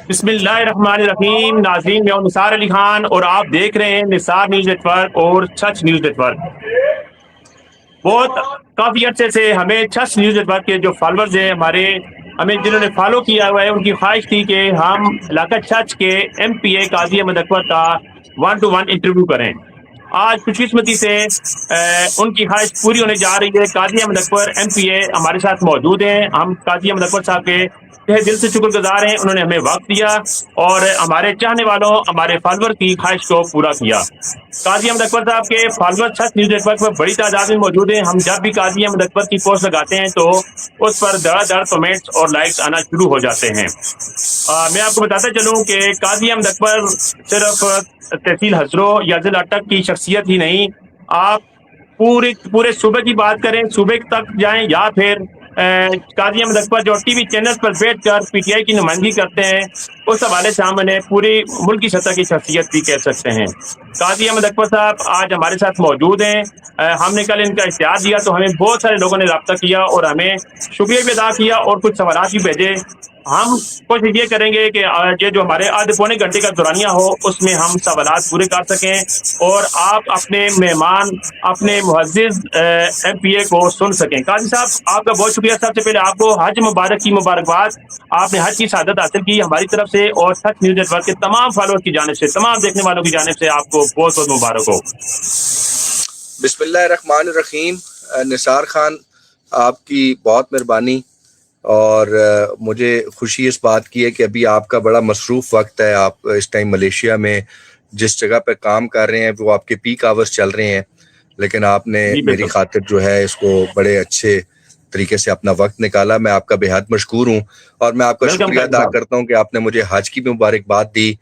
بسم اللہ الرحمن الرحیم. ناظرین، میں ہوں نثار علی خان اور آپ دیکھ رہے ہیں نثار نیوز نیٹ ورک اور سچ نیوز نیٹ ورک. کافی عرصے سے ہمیں سچ نیوز نیٹ ورک کے جو فالوورز ہیں ہمیں جنہوں نے فالو کیا ہوا ہے، ان کی خواہش تھی کہ ہم علاقہ سچ کے ایم پی اے قاضی احمد اکبر کا 1 to 1 انٹرویو کریں. آج خوش قسمتی سے ان کی خواہش پوری ہونے جا رہی ہے. قاضی احمد اکبر ایم پی اے ہمارے ساتھ موجود ہیں. ہم قاضی احمد اکبر صاحب کے دل سے شکر گزار ہیں، انہوں نے ہمیں وقت دیا اور ہمارے چاہنے والوں، ہمارے فالوور کی خواہش کو پورا کیا. قاضی احمد اکبر صاحب کے فالوور سچ نیوز نیٹ ورک میں بڑی تعداد میں موجود ہیں. ہم جب بھی قاضی احمد اکبر کی پوسٹ لگاتے ہیں تو اس پر دھڑا دھڑ کمنٹس اور لائکس آنا شروع ہو جاتے ہیں. میں آپ کو بتاتا چلوں کہ قاضی احمد اکبر صرف تحصیل ہزرو یا ضلع اٹک کی شخصیت ہی نہیں، آپ پورے صوبے کی بات کریں، صوبے تک جائیں یا پھر قاضی احمد اکبر جو ٹی وی چینل پر بیٹھ کر پی ٹی آئی کی نمائندگی کرتے ہیں، اس حوالے سے ہم انہیں پوری ملکی سطح کی شخصیت بھی کہہ سکتے ہیں. قاضی احمد اکبر صاحب آج ہمارے ساتھ موجود ہیں. ہم نے کل ان کا اشتہار دیا تو ہمیں بہت سارے لوگوں نے رابطہ کیا اور ہمیں شکریہ بھی ادا کیا اور کچھ سوالات بھی بھیجے. ہم کوشش یہ کریں گے کہ یہ جو ہمارے آدھے پونے گھنٹے کا دورانیہ ہو اس میں ہم سوالات پورے کر سکیں اور آپ اپنے مہمان، اپنے معزز ایم پی اے کو سن سکیں. قاضی صاحب، آپ کا بہت شکریہ. سب سے پہلے آپ کو حج مبارک کی مبارکباد. آپ نے حج کی سعادت حاصل کی ہماری طرف سے اور سچ نیوز نیٹ ورک کے تمام فالوور کی جانب سے، تمام دیکھنے والوں کی جانب سے آپ کو بہت بہت مبارک ہو. بسم اللہ الرحمن الرحیم. نثار خان، آپ کی بہت مہربانی اور مجھے خوشی اس بات کی ہے کہ ابھی آپ کا بڑا مصروف وقت ہے. آپ اس ٹائم ملیشیا میں جس جگہ پہ کام کر رہے ہیں وہ آپ کے پیک آورز چل رہے ہیں، لیکن آپ نے میری خاطر جو ہے اس کو بڑے اچھے طریقے سے اپنا وقت نکالا. میں آپ کا بے حد مشکور ہوں اور میں آپ کا شکریہ ادا کرتا ہوں کہ آپ نے مجھے حج کی بھی مبارکباد دی.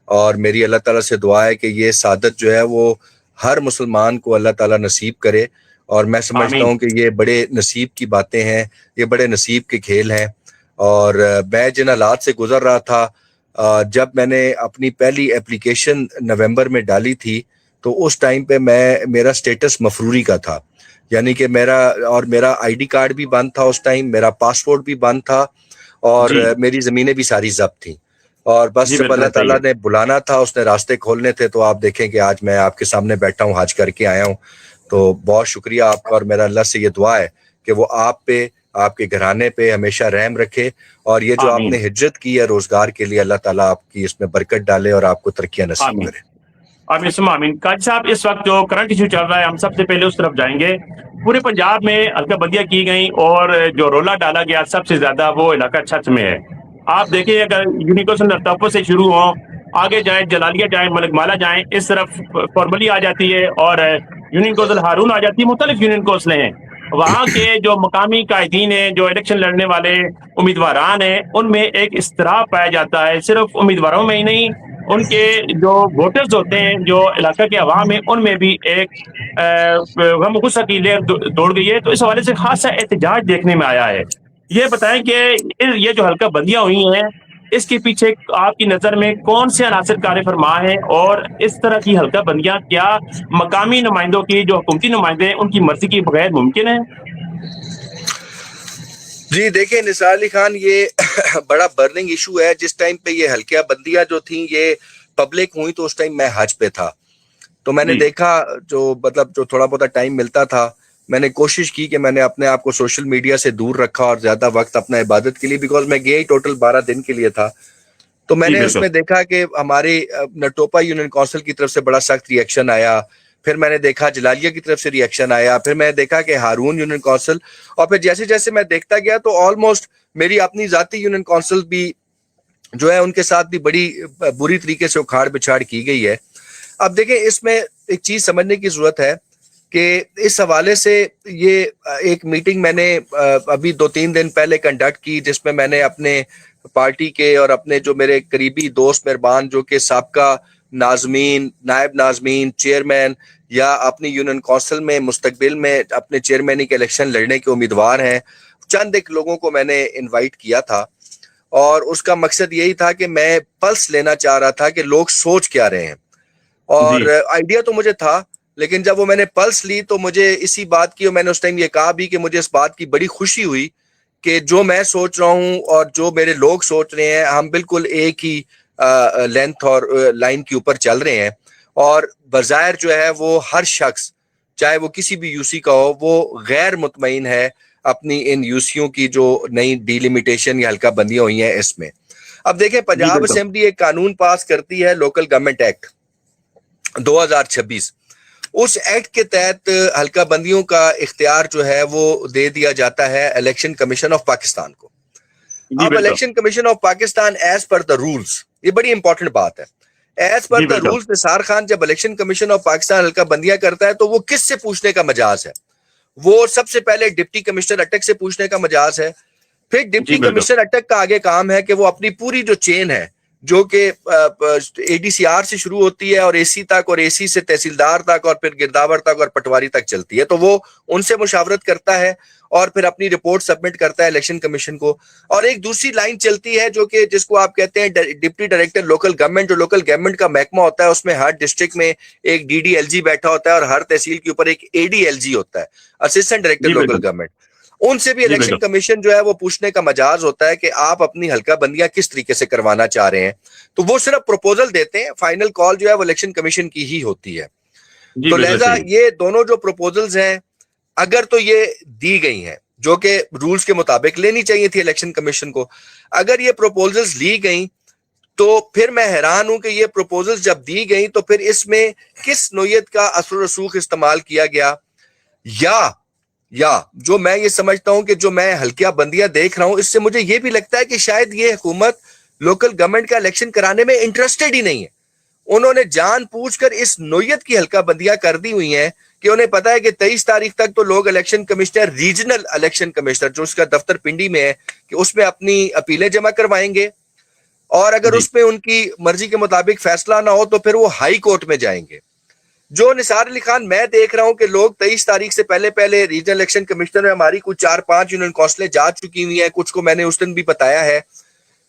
اور میری اللہ تعالیٰ سے دعا ہے کہ یہ سعادت جو ہے وہ ہر مسلمان کو اللہ تعالیٰ نصیب کرے. اور میں سمجھتا ہوں کہ یہ بڑے نصیب کی باتیں ہیں، یہ بڑے نصیب کے کھیل ہیں. اور میں جن حالات سے گزر رہا تھا، جب میں نے اپنی پہلی اپلیکیشن نومبر میں ڈالی تھی تو اس ٹائم پہ میرا سٹیٹس مفروری کا تھا، یعنی کہ میرا آئی ڈی کارڈ بھی بند تھا اس ٹائم، میرا پاسپورٹ بھی بند تھا اور میری زمینیں بھی ساری ضبط تھیں. اور بس جب اللہ تعالیٰ نے بلانا تھا، اس نے راستے کھولنے تھے، تو آپ دیکھیں کہ آج میں آپ کے سامنے بیٹھا ہوں، حج کر کے آیا ہوں. تو بہت شکریہ آپ کا اور میرا اللہ سے یہ دعا ہے کہ وہ آپ پہ، آپ کے گھرانے پہ ہمیشہ رحم رکھے اور یہ جو آپ نے ہجرت کی ہے روزگار کے لیے، اللہ تعالیٰ آپ کی اس میں برکت ڈالے اور آپ کو ترقیاں نصیب کرے. آمین. قاضی صاحب، اس وقت جو کرنٹ ایشو چل رہا ہے ہم سب سے پہلے اس طرف جائیں گے. پورے پنجاب میں حلقہ بندیاں کی گئیں اور جو رولا ڈالا گیا سب سے زیادہ وہ علاقہ سچ میں ہے. آپ دیکھیں اگر یونیکوسن نرتاپور سے شروع ہوں، آگے جائیں جلالیہ جائیں ملک مالا جائیں، اس طرف فارملی آ جاتی ہے اور یونین کوسل ہارون آ جاتی ہے. مختلف یونین کوسلیں ہیں. وہاں کے جو مقامی قائدین ہیں، جو الیکشن لڑنے والے امیدواران ہیں، ان میں ایک اضطراب پایا جاتا ہے. صرف امیدواروں میں ہی نہیں، ان کے جو ووٹرز ہوتے ہیں، جو علاقہ کے عوام ہیں، ان میں بھی ایک غم غصہ کی لہر دوڑ گئی ہے. تو اس حوالے سے خاصا احتجاج دیکھنے میں آیا ہے. یہ بتائیں کہ یہ جو حلقہ بندیاں ہوئی ہیں، اس کے پیچھے آپ کی نظر میں کون سے عناصر کار فرما ہیں اور اس طرح کی حلقہ بندیاں کیا مقامی نمائندوں کی، جو حکومتی نمائندے ہیں، ان کی مرضی کے بغیر ممکن ہے؟ جی دیکھیں نثار علی خان، یہ بڑا برننگ ایشو ہے. جس ٹائم پہ یہ حلقہ بندیاں جو تھیں یہ پبلک ہوئی تو اس ٹائم میں حج پہ تھا. تو میں نے دیکھا جو تھوڑا بہت ٹائم ملتا تھا، میں نے کوشش کی کہ میں نے اپنے آپ کو سوشل میڈیا سے دور رکھا اور زیادہ وقت اپنا عبادت کے لیے، بیکاز میں گیا ہی ٹوٹل 12 دن کے لیے تھا. تو میں نے اس میں دیکھا کہ ہماری نٹوپا یونین کونسل کی طرف سے بڑا سخت ری ایکشن آیا. پھر میں نے دیکھا جلالیہ کی طرف سے ری ایکشن آیا. پھر میں نے دیکھا کہ ہارون یونین کونسل، اور پھر جیسے جیسے میں دیکھتا گیا تو آلموسٹ میری اپنی ذاتی یونین کونسل بھی جو ہے ان کے ساتھ بھی بڑی بری طریقے سے اکھاڑ بچھاڑ کی گئی ہے. اب دیکھیں اس میں ایک چیز سمجھنے کی ضرورت ہے کہ اس حوالے سے یہ ایک میٹنگ میں نے ابھی 2-3 دن پہلے کنڈکٹ کی، جس میں میں نے اپنے پارٹی کے اور اپنے جو میرے قریبی دوست مہربان جو کہ سابقہ ناظمین، نائب ناظمین، چیئرمین یا اپنی یونین کونسل میں مستقبل میں اپنے چیئرمینی کے الیکشن لڑنے کے امیدوار ہیں، چند ایک لوگوں کو میں نے انوائٹ کیا تھا. اور اس کا مقصد یہی تھا کہ میں پلس لینا چاہ رہا تھا کہ لوگ سوچ کیا رہے ہیں. اور آئیڈیا تو مجھے تھا، لیکن جب وہ میں نے پلس لی تو مجھے اسی بات کی، اور میں نے اس ٹائم یہ کہا بھی کہ مجھے اس بات کی بڑی خوشی ہوئی کہ جو میں سوچ رہا ہوں اور جو میرے لوگ سوچ رہے ہیں ہم بالکل ایک ہی لینتھ اور لائن کے اوپر چل رہے ہیں، اور بظاہر جو ہے وہ ہر شخص چاہے وہ کسی بھی یو سی کا ہو وہ غیر مطمئن ہے اپنی ان یو سیوں کی جو نئی ڈیلیمیٹیشن یا حلقہ بندیاں ہوئی ہیں اس میں۔ اب دیکھیں جی پنجاب بالکل اسمبلی ایک قانون پاس کرتی ہے لوکل گورنمنٹ ایکٹ 2026، اس ایکٹ کے تحت حلقہ بندیوں کا اختیار جو ہے وہ دے دیا جاتا ہے الیکشن کمیشن آف پاکستان کو۔ جی اب بالکل election commission of Pakistan as per the rules, یہ بڑی امپورٹنٹ بات ہے، ایز پر جی دا بالکل رولز نثار خان جب الیکشن کمیشن آف پاکستان حلقہ بندیاں کرتا ہے تو وہ کس سے پوچھنے کا مجاز ہے؟ وہ سب سے پہلے ڈپٹی کمشنر اٹک سے پوچھنے کا مجاز ہے، پھر جی ڈپٹی بالکل کمشنر اٹک کا آگے کام ہے کہ وہ اپنی پوری جو چین ہے جو کہ اے ڈی سی آر سے شروع ہوتی ہے اور اے سی تک، اور اے سی سے تحصیلدار تک، اور پھر گرداور تک اور پٹواری تک چلتی ہے، تو وہ ان سے مشاورت کرتا ہے اور پھر اپنی رپورٹ سبمٹ کرتا ہے الیکشن کمیشن کو۔ اور ایک دوسری لائن چلتی ہے جو کہ جس کو آپ کہتے ہیں ڈپٹی ڈائریکٹر لوکل گورنمنٹ، جو لوکل گورنمنٹ کا محکمہ ہوتا ہے، اس میں ہر ڈسٹرکٹ میں ایک ڈی ڈی ایل جی بیٹھا ہوتا ہے اور ہر تحصیل کے اوپر ایک اے ڈی ایل جی ہوتا ہے، اسسٹنٹ ڈائریکٹر جی لوکل بالکل گورنمنٹ۔ ان سے بھی جی الیکشن بالکل کمیشن جو ہے وہ پوچھنے کا مجاز ہوتا ہے کہ آپ اپنی حلقہ بندیاں کس طریقے سے کروانا چاہ رہے ہیں، تو وہ صرف پروپوزل دیتے ہیں، فائنل کال جو ہے وہ الیکشن کمیشن کی ہی ہوتی ہے۔ جی تو بالکل لہذا صحیح یہ دونوں جو پروپوزلز ہیں اگر تو یہ دی گئی ہیں جو کہ رولز کے مطابق لینی چاہیے تھی الیکشن کمیشن کو، اگر یہ پروپوزلز لی گئیں تو پھر میں حیران ہوں کہ یہ پروپوزلز جب دی گئیں تو پھر اس میں کس نوعیت کا اثر و رسوخ استعمال کیا گیا، یا جو میں یہ سمجھتا ہوں کہ جو میں حلقہ بندیاں دیکھ رہا ہوں اس سے مجھے یہ بھی لگتا ہے کہ شاید یہ حکومت لوکل گورنمنٹ کا الیکشن کرانے میں انٹرسٹڈ ہی نہیں ہے۔ انہوں نے جان پوچھ کر اس نوعیت کی حلقہ بندیاں کر دی ہوئی ہیں کہ انہیں پتا ہے کہ 23 تاریخ تک تو لوگ election commissioner, regional election commissioner جو اس کا دفتر پنڈی میں ہے، کہ اس میں اپنی اپیلیں جمع کروائیں گے، اور اگر جی اس میں ان کی مرضی کے مطابق فیصلہ نہ ہو تو پھر وہ ہائی کورٹ میں جائیں گے۔ جو نثار علی خان میں دیکھ رہا ہوں کہ لوگ 23 تاریخ سے پہلے ریجنل الیکشن کمشنر میں ہماری کچھ 4-5 یونین کونسلیں جا چکی ہوئی ہیں، کچھ کو میں نے اس دن بھی بتایا ہے،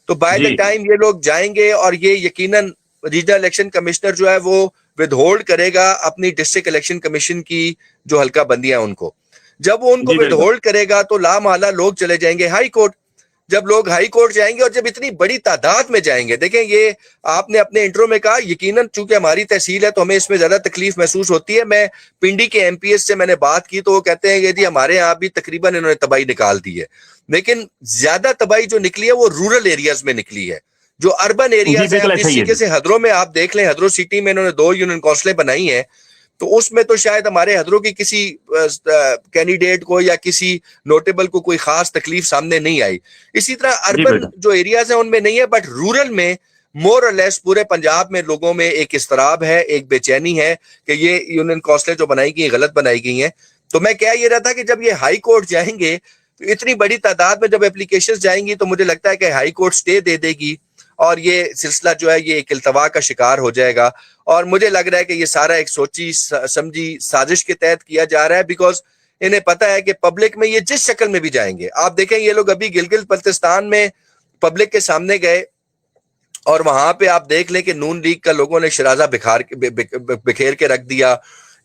تو بائی دا جی ٹائم یہ لوگ جائیں گے اور یہ یقیناً ریجنل الیکشن کمشنر جو ہے وہ ود ہولڈ کرے گا اپنی ڈسٹرکٹ الیکشن کمیشن کی جو حلقہ بندیاں ان کو، جب وہ ان کو جی ود بالکل ہولڈ کرے گا تو لامحالہ لوگ چلے جائیں گے ہائی کورٹ۔ جب لوگ ہائی کورٹ جائیں گے اور جب اتنی بڑی تعداد میں جائیں گے، دیکھیں یہ آپ نے اپنے انٹرو میں کہا یقیناً چونکہ ہماری تحصیل ہے تو ہمیں اس میں زیادہ تکلیف محسوس ہوتی ہے، میں پنڈی کے ایم پی ایس سے میں نے بات کی تو وہ کہتے ہیں کہ جی ہمارے یہاں بھی تقریباً انہوں نے تباہی نکال دی ہے، لیکن زیادہ تباہی جو نکلی ہے وہ رورل ایریاز میں نکلی ہے، جو اربن جی ایریاز ہیں۔ بالکل اب ایسا جس ہی ہے طریقے جی سے حدروں میں آپ دیکھ لیں، حدروں سٹی میں انہوں نے 2 یونین کونسلیں بنائی ہیں، تو اس میں تو شاید ہمارے حدروں کی کسی کینڈیڈیٹ کو یا کسی نوٹیبل کو کوئی خاص تکلیف سامنے نہیں آئی۔ اسی طرح جی اربن بالکل جو ایریاز ہیں ان میں نہیں ہے، بٹ رورل میں مور اور لیس پورے پنجاب میں لوگوں میں ایک اضطراب ہے، ایک بے چینی ہے کہ یہ یونین کونسلیں جو بنائی گئی غلط بنائی گئی ہیں۔ تو میں کہہ یہ رہا تھا کہ جب یہ ہائی کورٹ جائیں گے تو اتنی بڑی تعداد میں جب اپلیکیشنز جائیں گی تو مجھے لگتا ہے کہ ہائی کورٹ سٹے دے دے گی اور یہ سلسلہ جو ہے یہ ایک التوا کا شکار ہو جائے گا، اور مجھے لگ رہا ہے کہ یہ سارا ایک سوچی سمجھی سازش کے تحت کیا جا رہا ہے، بیکاز انہیں پتا ہے کہ پبلک میں یہ جس شکل میں بھی جائیں گے، آپ دیکھیں یہ لوگ ابھی گلگت بلتستان میں پبلک کے سامنے گئے اور وہاں پہ آپ دیکھ لیں کہ نون لیگ کا لوگوں نے شرازہ بکھیر کے رکھ دیا۔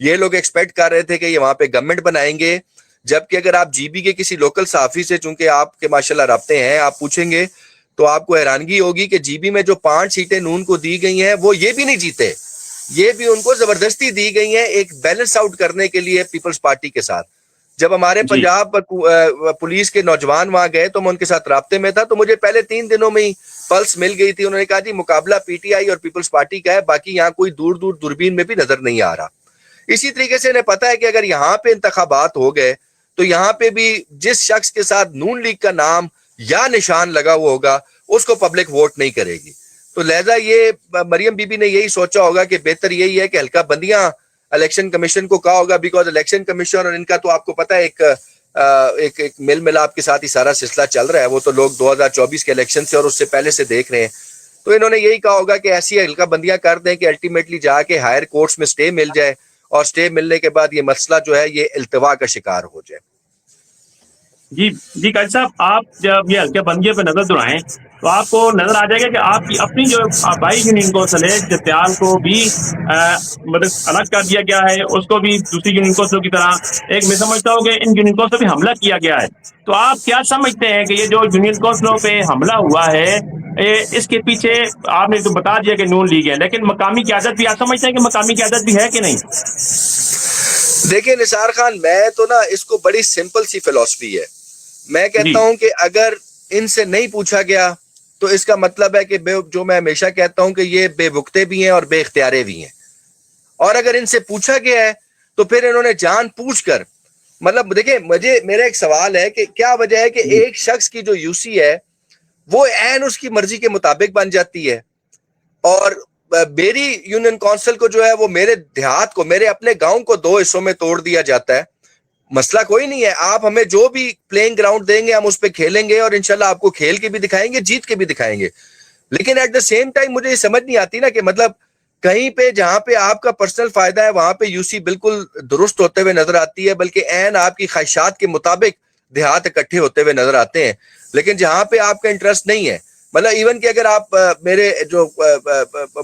یہ لوگ ایکسپیکٹ کر رہے تھے کہ یہ وہاں پہ گورنمنٹ بنائیں گے، جبکہ اگر آپ جی بی کے کسی لوکل صحافی سے، چونکہ آپ کے ماشاءاللہ رابطے ہیں، آپ پوچھیں گے تو آپ کو حیرانگی ہوگی کہ جی بی میں جو 5 سیٹیں نون کو دی گئی ہیں وہ یہ بھی نہیں جیتے، یہ بھی ان کو زبردستی دی گئی ہیں ایک بیلنس آؤٹ کرنے کے لیے پیپلز پارٹی کے ساتھ۔ جب ہمارے جی پنجاب پولیس کے نوجوان وہاں گئے تو میں ان کے ساتھ رابطے میں تھا، تو مجھے پہلے 3 دنوں میں ہی پلس مل گئی تھی، انہوں نے کہا جی مقابلہ پی ٹی آئی اور پیپلز پارٹی کا ہے، باقی یہاں کوئی دور دور دوربین میں بھی نظر نہیں آ رہا۔ اسی طریقے سے انہیں پتا ہے کہ اگر یہاں پہ انتخابات ہو گئے تو یہاں پہ بھی جس شخص کے ساتھ نون لیگ کا نام یا نشان لگا ہوا ہوگا اس کو پبلک ووٹ نہیں کرے گی، تو لہذا یہ مریم بی بی نے یہی سوچا ہوگا کہ بہتر یہی ہے کہ حلقہ بندیاں الیکشن کمیشن کو کہا ہوگا، بیکاز الیکشن کمیشن اور ان کا تو آپ کو پتا ہے ایک مل ملاپ کے ساتھ ہی سارا سلسلہ چل رہا ہے، وہ تو لوگ 2024 کے الیکشن سے اور اس سے پہلے سے دیکھ رہے ہیں، تو انہوں نے یہی کہا ہوگا کہ ایسی حلقہ بندیاں کر دیں کہ الٹیمیٹلی جا کے ہائر کورٹس میں سٹے مل جائے، اور سٹے ملنے کے بعد یہ مسئلہ جو ہے یہ التوا کا شکار ہو جائے۔ جی جی قاضی صاحب، آپ جب یہ ہلکے بندیوں پہ نظر دوڑائیں تو آپ کو نظر آ جائے گا کہ آپ کی اپنی جو آبائی یونین کونسل ہے جتیال کو بھی مطلب الگ کر دیا گیا ہے، اس کو بھی دوسری یونین کونسلوں کی طرح ایک میں سمجھتا ہوں کہ ان یونین کونسلوں پہ حملہ کیا گیا ہے. تو آپ کیا سمجھتے ہیں کہ یہ جو یونین کونسلوں پہ حملہ ہوا ہے اس کے پیچھے آپ نے تو بتا دیا کہ نون لیگ ہے، لیکن مقامی قیادت بھی آپ سمجھتے ہیں کہ مقامی قیادت بھی ہے کہ نہیں؟ دیکھیں نثار خان، میں تو نا اس کو بڑی سمپل سی فلسفی ہے. میں جی کہتا ہوں کہ اگر ان سے نہیں پوچھا گیا تو اس کا مطلب ہے کہ جو میں ہمیشہ کہتا ہوں کہ یہ بے وقتے بھی ہیں اور بے اختیارے بھی ہیں. اور اگر ان سے پوچھا گیا ہے تو پھر انہوں نے جان پوچھ کر، مطلب دیکھیں میرا ایک سوال ہے کہ کیا وجہ ہے کہ جی ایک شخص کی جو یوسی ہے وہ عین اس کی مرضی کے مطابق بن جاتی ہے، اور میری یونین کونسل کو جو ہے وہ میرے دیہات کو، میرے اپنے گاؤں کو 2 حصوں میں توڑ دیا جاتا ہے. مسئلہ کوئی نہیں ہے، آپ ہمیں جو بھی پلینگ گراؤنڈ دیں گے ہم اس پہ کھیلیں گے، اور انشاءاللہ آپ کو کھیل کے بھی دکھائیں گے، جیت کے بھی دکھائیں گے. لیکن ایٹ دا سیم ٹائم مجھے یہ سمجھ نہیں آتی نا کہ مطلب کہیں پہ جہاں پہ آپ کا پرسنل فائدہ ہے وہاں پہ یوسی بالکل درست ہوتے ہوئے نظر آتی ہے، بلکہ عین آپ کی خواہشات کے مطابق دیہات اکٹھے ہوتے ہوئے نظر آتے ہیں. لیکن جہاں پہ آپ کا انٹرسٹ نہیں ہے، مطلب ایون کہ اگر آپ میرے جو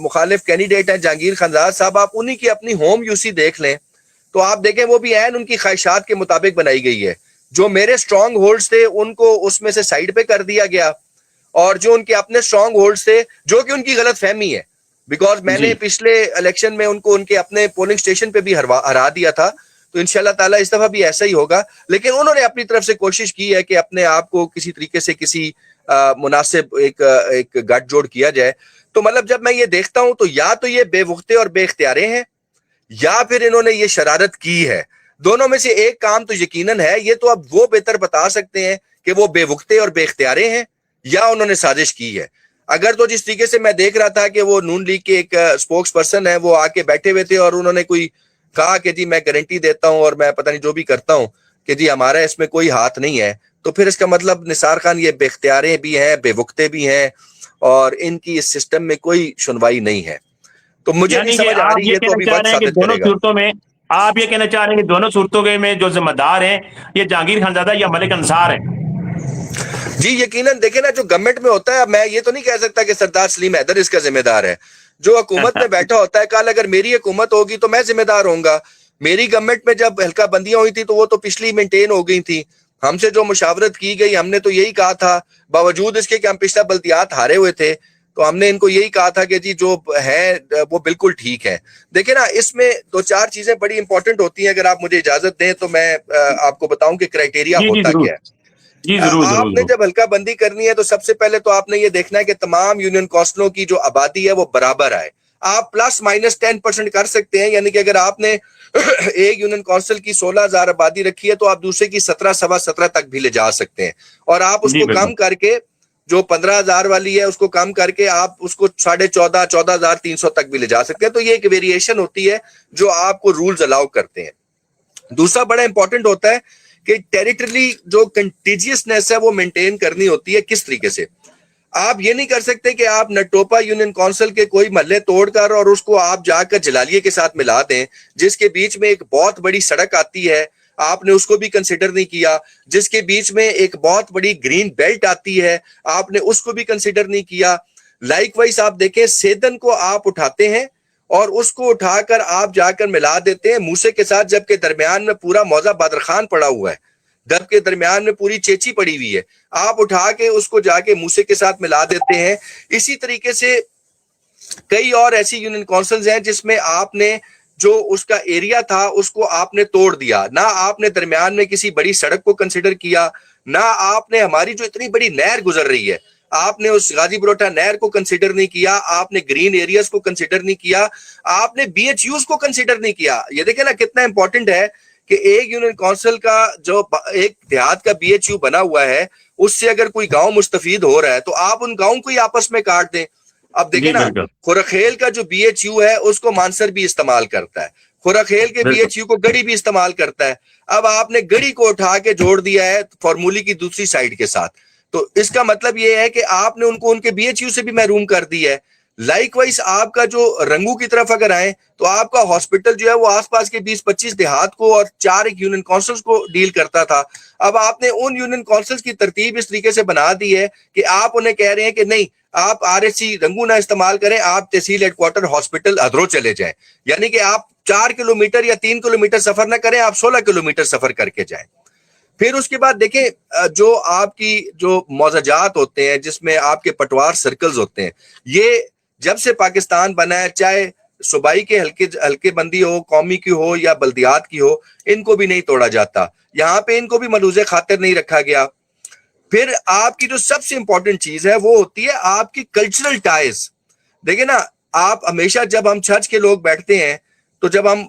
مخالف کینڈیڈیٹ ہیں جہانگیر خانزاد صاحب، آپ انہی کی اپنی ہوم یوسی دیکھ لیں تو آپ دیکھیں وہ بھی عین ان کی خواہشات کے مطابق بنائی گئی ہے. جو میرے سٹرونگ ہولڈز تھے ان کو اس میں سے سائیڈ پہ کر دیا گیا، اور جو ان کے اپنے سٹرونگ ہولڈز تھے، جو کہ ان کی غلط فہمی ہے، بیکاز میں جی نے پچھلے الیکشن میں ان کو ان کے اپنے پولنگ سٹیشن پہ بھی ہرا دیا تھا، تو انشاءاللہ تعالیٰ اس دفعہ بھی ایسا ہی ہوگا. لیکن انہوں نے اپنی طرف سے کوشش کی ہے کہ اپنے آپ کو کسی طریقے سے کسی مناسب ایک گٹھ جوڑ کیا جائے. تو مطلب جب میں یہ دیکھتا ہوں تو یا تو یہ بے وقتے اور بے اختیارے ہیں، یا پھر انہوں نے یہ شرارت کی ہے. دونوں میں سے ایک کام تو یقیناً ہے. یہ تو اب وہ بہتر بتا سکتے ہیں کہ وہ بے وقتے اور بے اختیارے ہیں یا انہوں نے سازش کی ہے. اگر تو جس طریقے سے میں دیکھ رہا تھا کہ وہ نون لیگ کے ایک سپوکس پرسن ہے، وہ آ کے بیٹھے ہوئے تھے اور انہوں نے کوئی کہا کہ جی میں گارنٹی دیتا ہوں اور میں پتہ نہیں جو بھی کرتا ہوں کہ جی ہمارا اس میں کوئی ہاتھ نہیں ہے، تو پھر اس کا مطلب نثار خان یہ بے اختیارے بھی ہیں، بے وقتے بھی ہیں، اور ان کی اس سسٹم میں کوئی سنوائی نہیں ہے. تو مجھے نہیں یعنی کہ سمجھ آ آپ رہی، یہ یہ تو کہنا ابھی چاہ وقت رہے ہیں کہ ثابت دونوں کرے گا. صورتوں میں آپ یہ کہنا چاہ رہے ہیں کہ دونوں صورتوں میں جو ذمہ دار ہیں یہ جہانگیر خانزادہ یا ملک انصار ہیں؟ جی یقیناً. دیکھیں نا جو گورنمنٹ میں ہوتا ہے، میں یہ تو نہیں کہہ سکتا کہ سردار سلیم حیدر اس کا ذمہ دار ہے. جو حکومت میں بیٹھا ہوتا ہے، کل اگر میری حکومت ہوگی تو میں ذمہ دار ہوں گا. میری گورنمنٹ میں جب ہلکا بندیاں ہوئی تھی تو وہ تو پچھلی مینٹین ہو گئی تھی. ہم سے جو مشاورت کی گئی ہم نے تو یہی کہا تھا، باوجود اس کے کہ ہم پچھلا بلدیات ہارے ہوئے تھے، تو ہم نے ان کو یہی کہا تھا کہ جی جو ہے وہ بالکل ٹھیک ہے. دیکھیں نا اس میں 2-4 چیزیں بڑی امپورٹنٹ ہوتی ہیں. اگر آپ مجھے اجازت دیں تو میں آپ کو بتاؤں کہ کرائٹیریا جی جی ہوتا ضرور. کیا ہے. جی ضرور ضرور آپ نے ضرور. جب ہلکا بندی کرنی ہے تو سب سے پہلے تو آپ نے یہ دیکھنا ہے کہ تمام یونین کونسلوں کی جو آبادی ہے وہ برابر آئے. آپ پلس مائنس 10% کر سکتے ہیں، یعنی کہ اگر آپ نے ایک یونین کونسل کی 16,000 آبادی رکھی ہے تو آپ دوسرے کی 17 تک بھی لے جا سکتے ہیں، اور آپ اس جی کو بالکل. کم کر کے جو 15,000 والی ہے اس کو کم کر کے آپ اس کو 14,500 تک بھی لے جا سکتے ہیں. تو یہ ایک ویریشن ہوتی ہے جو آپ کو رولز الاؤ کرتے ہیں. دوسرا بڑا امپورٹنٹ ہوتا ہے کہ ٹیریٹری جو کنٹیجیسنیس ہے وہ مینٹین کرنی ہوتی ہے. کس طریقے سے؟ آپ یہ نہیں کر سکتے کہ آپ نٹوپا یونین کونسل کے کوئی محلے توڑ کر اور اس کو آپ جا کر جلالیے کے ساتھ ملا دیں، جس کے بیچ میں ایک بہت بڑی سڑک آتی ہے، آپ نے اس کو بھی کنسیڈر نہیں کیا. جس کے بیچ میں ایک بہت بڑی گرین بیلٹ آتی ہے، آپ نے اس کو بھی کنسیڈر نہیں کیا. لائک وائز آپ دیکھیں سیدن کو آپ اٹھاتے ہیں اور اس کو اٹھا کر آپ جا کر ملا دیتے ہیں موسے کے ساتھ، جبکہ درمیان میں پورا موضع بادر خان پڑا ہوا ہے، دب کے درمیان میں پوری چیچی پڑی ہوئی ہے. آپ اٹھا کے اس کو جا کے موسے کے ساتھ ملا دیتے ہیں. اسی طریقے سے کئی اور ایسی یونین کونسلز ہیں جس میں آپ نے جو اس کا ایریا تھا اس کو آپ نے توڑ دیا. نہ آپ نے درمیان میں کسی بڑی سڑک کو کنسیڈر کیا، نہ آپ نے ہماری جو اتنی بڑی نہر گزر رہی ہے آپ نے اس غازی بروٹا نہر کو کنسیڈر نہیں کیا، آپ نے گرین ایریاز کو کنسیڈر نہیں کیا، آپ نے بی ایچ یوز کو کنسیڈر نہیں کیا. یہ دیکھیں نا کتنا امپورٹنٹ ہے کہ ایک یونین کونسل کا جو ایک دیہات کا بی ایچ یو بنا ہوا ہے، اس سے اگر کوئی گاؤں مستفید ہو رہا ہے تو آپ ان گاؤں کو ہی آپس میں کاٹ دیں. اب دیکھیں جی نا بالکل خورخیل کا جو بی ایچ یو ہے اس کو مانسر بھی استعمال کرتا ہے، خورخیل کے بی بالکل. ایچ یو کو گڑی بھی استعمال کرتا ہے. اب آپ نے گڑی کو اٹھا کے جوڑ دیا ہے فارمولی کی دوسری سائیڈ کے ساتھ، تو اس کا مطلب یہ ہے کہ آپ نے ان کو ان کے بی ایچ یو سے بھی محروم کر دی ہے. لائک وائز آپ کا جو رنگو کی طرف اگر آئیں تو آپ کا ہاسپٹل جو ہے وہ آس پاس کے 20-25 دیہات کو اور 4 ایک یونین کونسلز کو ڈیل کرتا تھا. اب آپ نے ان یونین کونسلز کی ترتیب اس طریقے سے بنا دی ہے کہ آپ انہیں کہہ رہے ہیں کہ نہیں آپ آر ایس سی رنگو نہ استعمال کریں, آپ تحصیل ہیڈ کوارٹر ہاسپٹل ادرو چلے جائیں, یعنی کہ آپ 4 کلومیٹر یا 3 کلومیٹر سفر نہ کریں, آپ 16 کلومیٹر سفر کر کے جائیں. پھر اس کے بعد دیکھیں جو آپ کی جو موضوعات ہوتے ہیں جس میں آپ کے پٹوار سرکلز ہوتے ہیں, یہ جب سے پاکستان بنا ہے, چاہے صوبائی کے ہلکے بندی ہو, قومی کی ہو یا بلدیات کی ہو, ان کو بھی نہیں توڑا جاتا. یہاں پہ ان کو بھی ملوث خاطر نہیں رکھا گیا. پھر آپ کی جو سب سے امپورٹنٹ چیز ہے وہ ہوتی ہے آپ کی کلچرل ٹائز. دیکھیں نا, آپ ہمیشہ جب ہم چرچ کے لوگ بیٹھتے ہیں تو جب ہم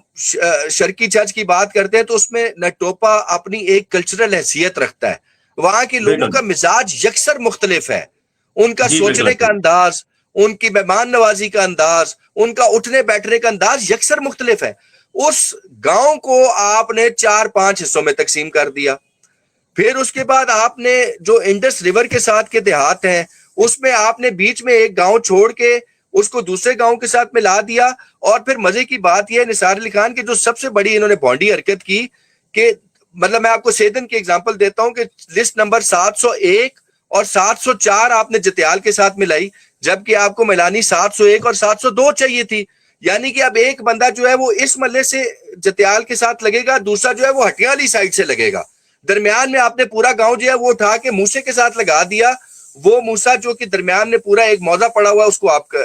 شرقی چرچ کی بات کرتے ہیں تو اس میں نٹوپا اپنی ایک کلچرل حیثیت رکھتا ہے. وہاں کے لوگوں بالکل کا مزاج یکسر مختلف ہے, ان کا جی سوچنے کا بالکل انداز, ان کی مہمان نوازی کا انداز, ان کا اٹھنے بیٹھنے کا انداز یکسر مختلف ہے. اس گاؤں کو آپ نے 4-5 حصوں میں تقسیم کر دیا. پھر اس کے بعد آپ نے جو انڈس ریور کے ساتھ کے دیہات ہیں اس میں آپ نے بیچ میں ایک گاؤں چھوڑ کے اس کو دوسرے گاؤں کے ساتھ ملا دیا. اور پھر مزے کی بات یہ ہے نثار علی خان کی جو سب سے بڑی انہوں نے بھونڈی حرکت کی کہ مطلب میں آپ کو سیدن کی ایگزامپل دیتا ہوں کہ لسٹ نمبر 701 اور 704 آپ نے جتیال کے ساتھ ملائی, جبکہ آپ کو ملانی 701 اور 702 چاہیے تھی. یعنی کہ اب ایک بندہ جو ہے وہ اس محلے سے جتیال کے ساتھ لگے گا, دوسرا جو ہے وہ ہٹیا والی سائڈ سے لگے گا. درمیان میں آپ نے پورا گاؤں جو ہے وہ اٹھا کے موسے کے ساتھ لگا دیا. وہ موسا جو کہ درمیان میں پورا ایک موزہ پڑا ہوا اس کو آپ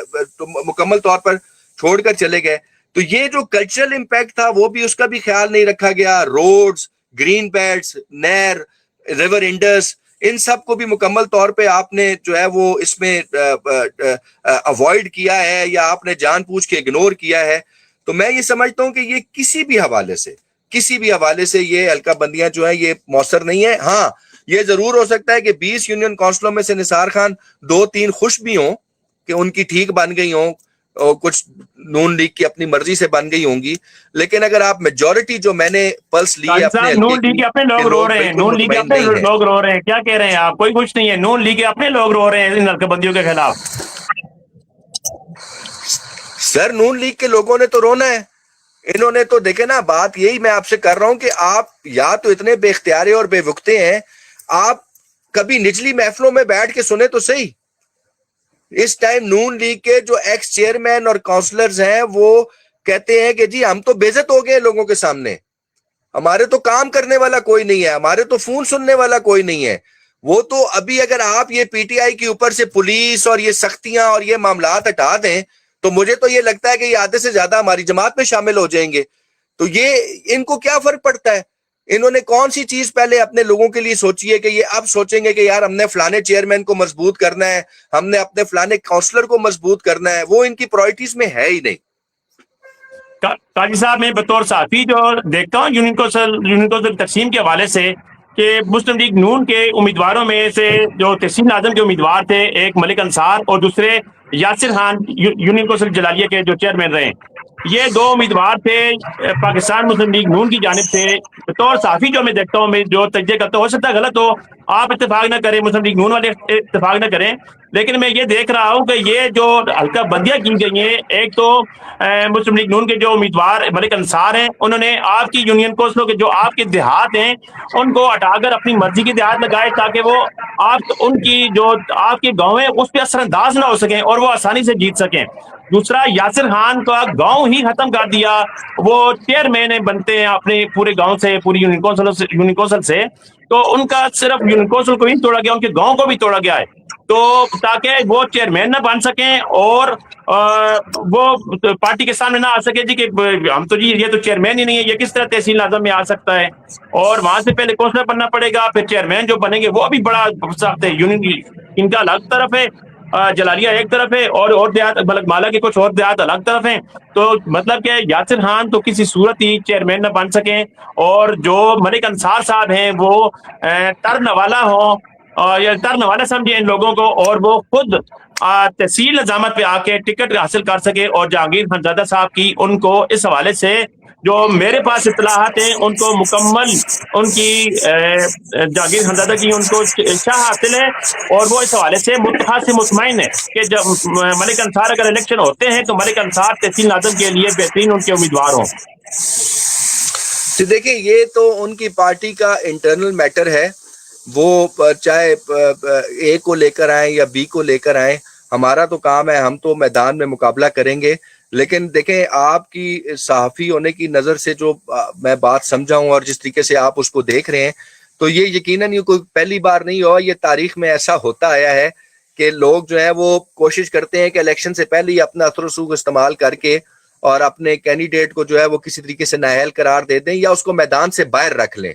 مکمل طور پر چھوڑ کر چلے گئے. تو یہ جو کلچرل امپیکٹ تھا وہ بھی اس کا بھی خیال نہیں رکھا گیا. روڈز, گرین بیلٹس, نہر, ریور انڈس, ان سب کو بھی مکمل طور پہ آپ نے جو ہے وہ اس میں اوائڈ کیا ہے یا آپ نے جان پوچھ کے اگنور کیا ہے. تو میں یہ سمجھتا ہوں کہ یہ کسی بھی حوالے سے یہ حلقہ بندیاں جو ہیں یہ مؤثر نہیں ہے. ہاں یہ ضرور ہو سکتا ہے کہ 20 یونین کونسلوں میں سے نثار خان 2-3 خوش بھی ہوں کہ ان کی ٹھیک بن گئی ہوں, اور کچھ نون لیگ کی اپنی مرضی سے بن گئی ہوں گی. لیکن اگر آپ میجورٹی جو میں نے پلس لی ہے قاضی اپنے صاحب, حلقے نون لیگ کی کے اپنے کہ لوگ رو لوگ رہے ہیں, بالکل نون لیگ کے مطمئن اپنے نہیں ہیں. لوگ رو رہے ہیں. کیا کہہ رہے ہیں آپ؟ کوئی کچھ نہیں ہے. نون لیگ کے اپنے لوگ رو رہے ہیں ان حلقہ بندیوں کے خلاف. سر نون لیگ کے لوگوں نے تو رونا ہے. انہوں نے تو دیکھے نا, بات یہی میں آپ سے کر رہا ہوں کہ آپ یا تو اتنے بے اختیارے اور بے وقتے ہیں, آپ کبھی نچلی محفلوں میں بیٹھ کے سنے تو صحیح. اس ٹائم نون لیگ کے جو ایکس چیئرمین اور کاؤنسلرز ہیں وہ کہتے ہیں کہ جی ہم تو بے عزت ہو گئے لوگوں کے سامنے, ہمارے تو کام کرنے والا کوئی نہیں ہے, ہمارے تو فون سننے والا کوئی نہیں ہے. وہ تو ابھی اگر آپ یہ پی ٹی آئی کے اوپر سے پولیس اور یہ سختیاں اور یہ معاملات ہٹا دیں تو مجھے تو یہ لگتا ہے کہ یہ آدھے سے زیادہ ہماری جماعت میں شامل ہو جائیں گے. تو یہ ان کو کیا فرق پڑتا ہے؟ انہوں نے کون سی چیز پہلے اپنے لوگوں کے لیے سوچی ہے کہ یہ اب سوچیں گے کہ یار ہم نے فلانے چیئرمین کو مضبوط کرنا ہے, ہم نے اپنے فلانے کاؤنسلر کو مضبوط کرنا ہے. وہ ان کی پرائرٹیز میں ہے ہی نہیں. قاضی صاحب, میں بطور صحافی جو دیکھتا ہوں یونین کونسل تقسیم کے حوالے سے کہ مسلم لیگ نون کے امیدواروں میں سے جو تحصیل اعظم کے امیدوار تھے, ایک ملک انصار اور دوسرے یاسر خان یونین کونسل جلالیہ کے جو چیئرمین رہے, یہ 2 امیدوار تھے پاکستان مسلم لیگ نون کی جانب سے. بطور صحافی جو میں دیکھتا ہوں, میں جو تجزیہ کرتا ہوں, ہو سکتا ہے غلط ہو, آپ اتفاق نہ کریں, مسلم لیگ نون والے اتفاق نہ کریں, لیکن میں یہ دیکھ رہا ہوں کہ یہ جو حلقہ بندیاں کی گئی ہیں, ایک تو مسلم لیگ نون کے جو امیدوار ملک انصار ہیں, انہوں نے آپ کی یونین کونسلوں کے جو آپ کے دیہات ہیں ان کو ہٹا کر اپنی مرضی کے دیہات لگائے تاکہ وہ آپ ان کی جو آپ کے گاؤں ہیں اس پہ اثر انداز نہ ہو سکیں اور وہ آسانی سے جیت سکیں. دوسرا, یاسر خان کا گاؤں ہی ختم کر دیا, وہ چیئرمین بنتے ہیں اپنے پورے گاؤں سے, پوری یونین کونسل سے, تو ان کا صرف یونین کونسل کو ہی توڑا گیا, ان کے گاؤں کو بھی توڑا گیا ہے, تو تاکہ وہ چیئرمین نہ بن سکیں اور وہ پارٹی کے سامنے نہ آ سکے جی کہ ہم تو جی یہ تو چیئرمین ہی نہیں ہے, یہ کس طرح تحصیل اعظم میں آ سکتا ہے. اور وہاں سے پہلے کونسلر بننا پڑے گا, پھر چیئرمین جو بنیں گے وہ بھی بڑا سخت ہے. یونین ان کا الگ طرف ہے, جلالیہ ایک طرف ہے, اور دیہات مالا کے کچھ اور دیہات الگ طرف ہیں. تو مطلب کہ یاسر خان تو کسی صورت ہی چیئرمین نہ بن سکیں, اور جو ملک انصار صاحب ہیں وہ ترنوالا ہوں یا ترنوالا سمجھیں ان لوگوں کو, اور وہ خود تحصیل نظامت پہ آ کے ٹکٹ حاصل کر سکے, اور جہانگیر خانزادہ صاحب کی ان کو اس حوالے سے جو میرے پاس اطلاعات ہیں ان کو مکمل ان کی جاگیر خانزادہ کی ان کو شاہ حاصل ہے، اور وہ اس حوالے سے خاص مطمئن ہے کہ جب ملک انصار اگر الیکشن ہوتے ہیں تو ملک انصار تحصیل ناظم کے لیے بہترین ان کے امیدوار ہوں۔ تو دیکھیں یہ تو ان کی پارٹی کا انٹرنل میٹر ہے، وہ چاہے اے کو لے کر آئیں یا بی کو لے کر آئیں، ہمارا تو کام ہے، ہم تو میدان میں مقابلہ کریں گے۔ لیکن دیکھیں آپ کی صحافی ہونے کی نظر سے جو میں بات سمجھا ہوں اور جس طریقے سے آپ اس کو دیکھ رہے ہیں، تو یہ یقیناً یہ کوئی پہلی بار نہیں ہوا، یہ تاریخ میں ایسا ہوتا آیا ہے کہ لوگ جو ہے وہ کوشش کرتے ہیں کہ الیکشن سے پہلے ہی اپنا اثر و رسوخ استعمال کر کے اور اپنے کینڈیڈیٹ کو جو ہے وہ کسی طریقے سے نااہل قرار دے دیں یا اس کو میدان سے باہر رکھ لیں۔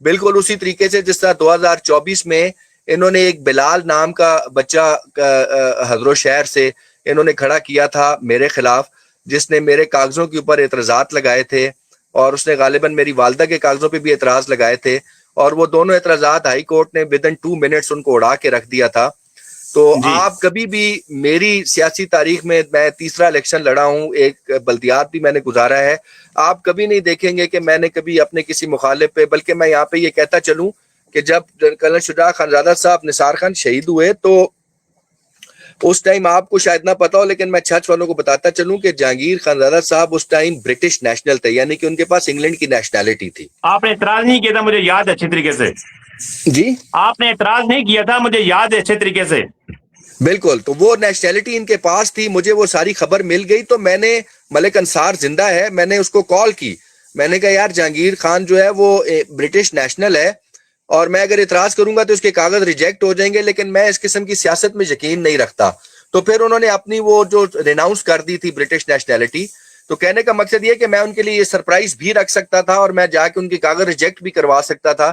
بالکل اسی طریقے سے جس طرح 2024 میں انہوں نے ایک بلال نام کا بچہ حضرت شہر سے انہوں نے کھڑا کیا تھا میرے خلاف، جس نے میرے کاغذوں کے اوپر اعتراضات لگائے تھے، اور اس نے غالباً میری والدہ کے کاغذوں پہ بھی اعتراض لگائے تھے، اور وہ دونوں اعتراضات ہائی کورٹ نے ودن 2 منٹس ان کو اڑا کے رکھ دیا تھا۔ تو جی آپ کبھی بھی میری سیاسی تاریخ میں تیسرا الیکشن لڑا ہوں، ایک بلدیات بھی میں نے گزارا ہے، آپ کبھی نہیں دیکھیں گے کہ میں نے کبھی اپنے کسی مخالف پہ، بلکہ میں یہاں پہ یہ کہتا چلوں کہ جب کرنل شجاع خانزادہ صاحب نثار خان شہید ہوئے تو اس ٹائم آپ کو شاید نہ پتا ہو، لیکن میں چھچ والوں کو بتاتا چلوں کہ جہانگیر خانزادہ صاحب اس ٹائم برٹش نیشنل تھے، یعنی کہ ان کے پاس انگلینڈ کی نیشنلٹی تھی۔ آپ نے اعتراض نہیں کیا تھا، مجھے یاد ہے اچھی طریقے سے، جی آپ نے اعتراض نہیں کیا تھا، مجھے یاد ہے اچھے طریقے سے۔ بالکل، تو وہ نیشنلٹی ان کے پاس تھی، مجھے وہ ساری خبر مل گئی، تو میں نے ملک انصار زندہ ہے، میں نے اس کو کال کی، میں نے کہا یار جہانگیر خان جو ہے وہ برٹش نیشنل ہے، اور میں اگر اعتراض کروں گا تو اس کے کاغذ ریجیکٹ ہو جائیں گے، لیکن میں اس قسم کی سیاست میں یقین نہیں رکھتا۔ تو پھر انہوں نے اپنی وہ جو ریناؤنس کر دی تھی برٹش نیشنلٹی، تو کہنے کا مقصد یہ کہ میں ان کے لیے یہ سرپرائز بھی رکھ سکتا تھا اور میں جا کے ان کے کاغذ ریجیکٹ بھی کروا سکتا تھا،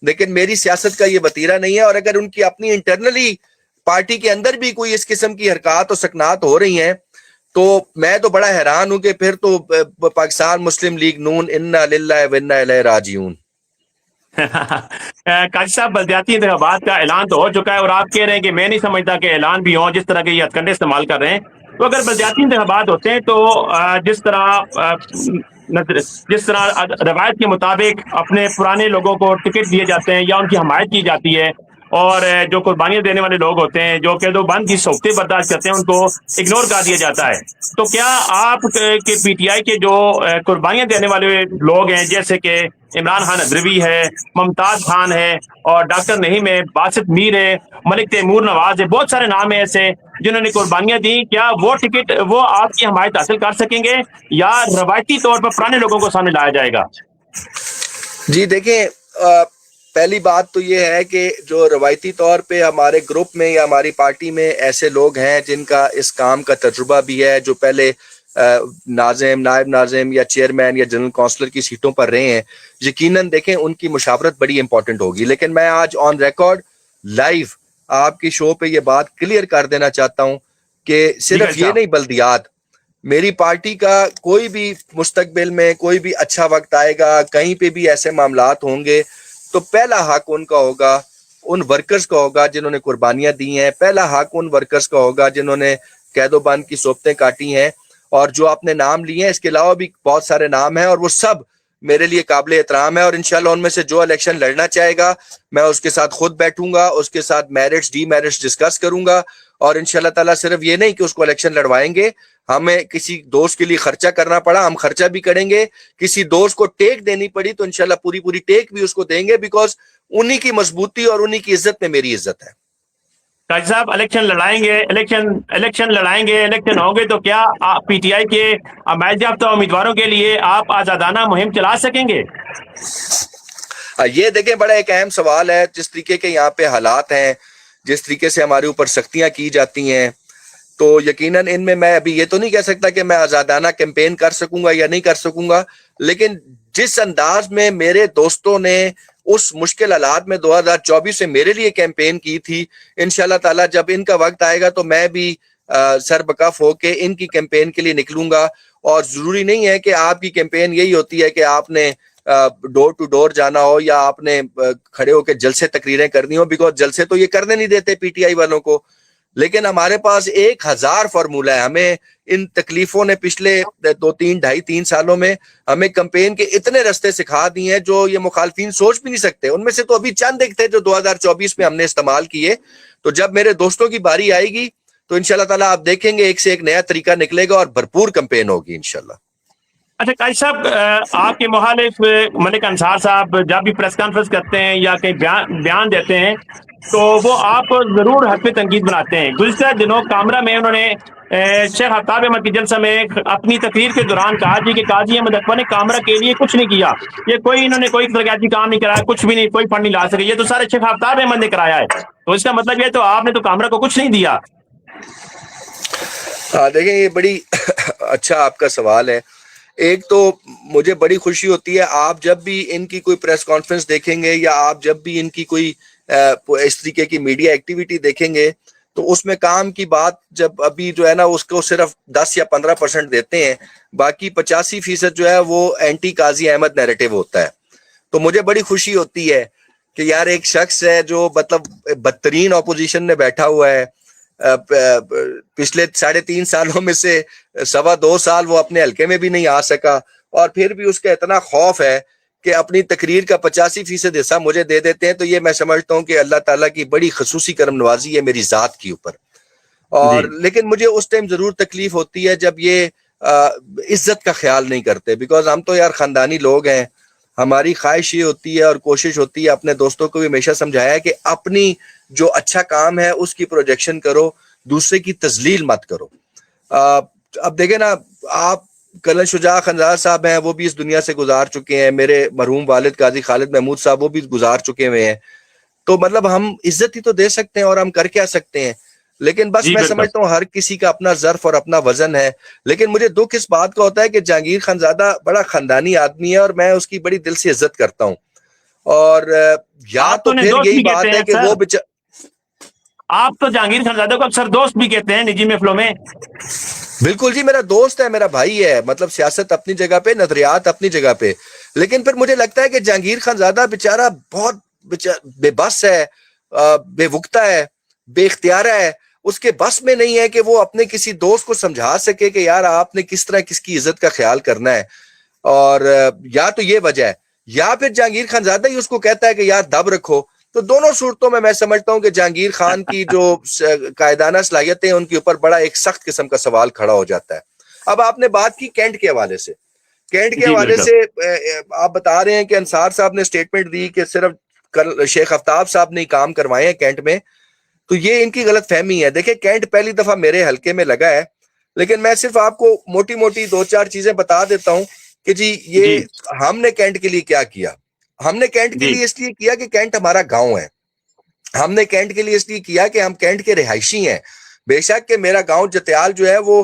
لیکن میری سیاست کا یہ وتیرہ نہیں ہے، اور اگر ان کی اپنی انٹرنلی پارٹی کے اندر بھی کوئی اس قسم کی حرکات اور سکنات ہو رہی ہیں تو میں تو بڑا حیران ہوں کہ پھر تو پاکستان مسلم لیگ نون انا للہ و انا الیہ راجعون۔ قاضی صاحب بلدیاتی انتخابات کا اعلان تو ہو چکا ہے، اور آپ کہہ رہے ہیں کہ میں نہیں سمجھتا کہ اعلان بھی ہو، جس طرح کے یہ ہتھ کنڈے استعمال کر رہے ہیں۔ تو اگر بلدیاتی انتخابات ہوتے ہیں تو جس طرح روایت کے مطابق اپنے پرانے لوگوں کو ٹکٹ دیے جاتے ہیں یا ان کی حمایت کی جاتی ہے، اور جو قربانیاں دینے والے لوگ ہوتے ہیں جو قید و بند کی صحبتیں برداشت کرتے ہیں ان کو اگنور کر دیا جاتا ہے۔ تو کیا آپ کے پی ٹی آئی کے جو قربانیاں دینے والے لوگ ہیں، جیسے کہ عمران خان ادروی ہے، ممتاز خان ہے، اور ڈاکٹر نعیم ہے، باسط میر ہے، ملک تیمور نواز ہے، بہت سارے نام ہیں ایسے جنہوں نے قربانیاں دی، کیا وہ ٹکٹ وہ آپ کی حمایت حاصل کر سکیں گے یا روایتی طور پر پرانے لوگوں کو سامنے لایا جائے گا؟ جی دیکھیں، پہلی بات تو یہ ہے کہ جو روایتی طور پہ ہمارے گروپ میں یا ہماری پارٹی میں ایسے لوگ ہیں جن کا اس کام کا تجربہ بھی ہے، جو پہلے ناظم، نائب ناظم یا چیئرمین یا جنرل کونسلر کی سیٹوں پر رہے ہیں، یقیناً دیکھیں ان کی مشاورت بڑی امپورٹنٹ ہوگی۔ لیکن میں آج آن ریکارڈ لائیو آپ کی شو پہ یہ بات کلیئر کر دینا چاہتا ہوں کہ صرف یہ نہیں، بلدیات میری پارٹی کا کوئی بھی مستقبل میں کوئی بھی اچھا وقت آئے گا، کہیں پہ بھی ایسے معاملات ہوں گے تو پہلا حق ان کا ہوگا، ان ورکرز کا ہوگا جنہوں نے قربانیاں دی ہیں، پہلا حق ان ورکرز کا ہوگا جنہوں نے قید و بند کی صحبتیں کاٹی ہیں، اور جو آپ نے نام لیے ہیں اس کے علاوہ بھی بہت سارے نام ہیں، اور وہ سب میرے لیے قابل احترام ہے، اور انشاءاللہ ان میں سے جو الیکشن لڑنا چاہے گا میں اس کے ساتھ خود بیٹھوں گا، اس کے ساتھ میرٹس ڈی میرٹس ڈسکس کروں گا، اور انشاءاللہ تعالیٰ صرف یہ نہیں کہ اس کو الیکشن لڑوائیں گے، ہمیں کسی دوست کے لیے خرچہ کرنا پڑا ہم خرچہ بھی کریں گے، کسی دوست کو ٹیک دینی پڑی تو انشاءاللہ پوری ٹیک بھی اس کو دیں گے، بیکاز انہی کی مضبوطی اور انہی کی عزت میں میری عزت ہے۔ قاضی صاحب الیکشن لڑائیں گے، الیکشن ہوں گے تو کیا پی ٹی آئی کے حمایت یافتہ امیدواروں کے لیے آپ آزادانہ مہم چلا سکیں گے؟ یہ دیکھیں بڑا ایک اہم سوال ہے، جس طریقے کے یہاں پہ حالات ہیں، جس طریقے سے ہمارے اوپر سختیاں کی جاتی ہیں، تو یقیناً ان میں ابھی یہ تو نہیں کہہ سکتا کہ میں آزادانہ کیمپین کر سکوں گا یا نہیں کر سکوں گا، لیکن جس انداز میں میرے دوستوں نے اس مشکل حالات میں 2024 میں میرے لیے کیمپین کی تھی، انشاءاللہ تعالیٰ جب ان کا وقت آئے گا تو میں بھی سر بکف ہو کے ان کی کیمپین کے لیے نکلوں گا۔ اور ضروری نہیں ہے کہ آپ کی کیمپین یہی ہوتی ہے کہ آپ نے ڈور ٹو ڈور جانا ہو یا آپ نے کھڑے ہو کے جلسے تقریریں کرنی ہو، بیکاز جلسے تو یہ کرنے نہیں دیتے پی ٹی آئی والوں کو، لیکن ہمارے پاس 1000 فارمولہ ہے. ہمیں ان تکلیفوں نے پچھلے 2-3 سالوں میں ہمیں کمپین کے اتنے رستے سکھا دیے ہیں جو یہ مخالفین سوچ بھی نہیں سکتے. ان میں سے تو ابھی چند ایک تھے جو 2024 میں ہم نے استعمال کیے. تو جب میرے دوستوں کی باری آئے گی تو انشاءاللہ تعالیٰ آپ دیکھیں گے ایک سے ایک نیا طریقہ نکلے گا اور بھرپور کمپین ہوگی انشاءاللہ. اچھا قاضی صاحب، آپ کے مخالف ملک انصار صاحب جب بھی پریس کانفرنس کرتے ہیں یا کہیں بیان دیتے ہیں تو وہ آپ ضرور حق تنقید بناتے ہیں. گزشتہ دنوں کامرا میں انہوں نے شیخ آفتاب احمد کے جلسہ میں اپنی تقریر کے دوران کہا جی کہ قاضی احمد اکبر نے کامرا کے لیے کچھ نہیں کیا، یہ انہوں نے کوئی ترقیاتی کام نہیں کرایا، کچھ بھی نہیں، کوئی فنڈ نہیں لا سکے، یہ تو سارے شیخ آفتاب احمد نے کرایا ہے. تو اس کا مطلب یہ تو آپ نے تو کامرا کو کچھ نہیں دیا. دیکھیں یہ بڑی اچھا آپ کا سوال ہے. ایک تو مجھے بڑی خوشی ہوتی ہے آپ جب بھی ان کی کوئی پریس کانفرنس دیکھیں گے یا آپ جب بھی ان کی کوئی اس طریقے کی میڈیا ایکٹیویٹی دیکھیں گے تو اس میں کام کی بات جب ابھی جو ہے نا اس کو صرف 10 یا 15% دیتے ہیں، باقی 85% جو ہے وہ اینٹی قاضی احمد نیریٹو ہوتا ہے. تو مجھے بڑی خوشی ہوتی ہے کہ یار ایک شخص ہے جو مطلب بدترین اپوزیشن میں بیٹھا ہوا ہے، پچھلے 3.5 سالوں میں سے 2.25 سال وہ اپنے حلقے میں بھی نہیں آ سکا، اور پھر بھی اس کا اتنا خوف ہے کہ اپنی تقریر کا 85% حصہ مجھے دے دیتے ہیں. تو یہ میں سمجھتا ہوں کہ اللہ تعالیٰ کی بڑی خصوصی کرم نوازی ہے میری ذات کے اوپر. اور جی لیکن مجھے اس ٹائم ضرور تکلیف ہوتی ہے جب یہ عزت کا خیال نہیں کرتے، بیکاز ہم تو یار خاندانی لوگ ہیں. ہماری خواہش یہ ہوتی ہے اور کوشش ہوتی ہے، اپنے دوستوں کو بھی ہمیشہ سمجھایا ہے کہ اپنی جو اچھا کام ہے اس کی پروجیکشن کرو، دوسرے کی تذلیل مت کرو. اب دیکھیں نا، آپ کرنل شجاع خنزار صاحب ہیں، وہ بھی اس دنیا سے گزار چکے ہیں. میرے مرحوم والد قاضی خالد محمود صاحب وہ بھی گزار چکے ہوئے ہیں. تو مطلب ہم عزت ہی تو دے سکتے ہیں اور ہم کر کیا سکتے ہیں. لیکن بس جی میں بالکل. سمجھتا ہوں ہر کسی کا اپنا ظرف اور اپنا وزن ہے. لیکن مجھے دکھ اس بات کا ہوتا ہے کہ جہانگیر خانزادہ بڑا خاندانی آدمی ہے اور میں اس کی بڑی دل سے عزت کرتا ہوں. اور یا آپ تو تو انہیں پھر دوست یہی بھی کہتے بات ہے ہیں کہ سر، وہ آپ تو جہانگیر خانزادہ کو اکثر دوست بھی کہتے ہیں نجی محفلوں میں. بالکل جی، میرا دوست ہے، میرا بھائی ہے. مطلب سیاست اپنی جگہ پہ، نظریات اپنی جگہ پہ. لیکن پھر مجھے لگتا ہے کہ جہانگیر خانزادہ بیچارہ بہت بے بس ہے، بے وقتہ ہے، بے اختیارہ ہے. اس کے بس میں نہیں ہے کہ وہ اپنے کسی دوست کو سمجھا سکے کہ یار آپ نے کس طرح کس کی عزت کا خیال کرنا ہے. اور یا تو یہ وجہ ہے یا پھر جہانگیر خانزادہ ہی اس کو کہتا ہے کہ یار دب رکھو. تو دونوں صورتوں میں سمجھتا ہوں کہ جہانگیر خان کی جو قائدانہ صلاحیتیں ان کے اوپر بڑا ایک سخت قسم کا سوال کھڑا ہو جاتا ہے. اب آپ نے بات کی کینٹ کے حوالے سے، کینٹ کے جی حوالے بالکل. سے آپ بتا رہے ہیں کہ انصار صاحب نے سٹیٹمنٹ دی کہ صرف شیخ آفتاب صاحب نے کام کروائے ہیں کینٹ میں. تو یہ ان کی غلط فہمی ہے. دیکھیں کینٹ پہلی دفعہ میرے حلقے میں لگا ہے، لیکن میں صرف آپ کو موٹی موٹی 2-4 چیزیں بتا دیتا ہوں کہ جی یہ جی ہم نے کینٹ کے لیے کیا کیا. ہم نے کینٹ کے جی لیے اس لیے کیا کہ کینٹ ہمارا گاؤں ہے. ہم نے کینٹ کے لیے اس لیے کیا کہ ہم کینٹ کے رہائشی ہیں. بے شک کہ میرا گاؤں جتیال جو ہے وہ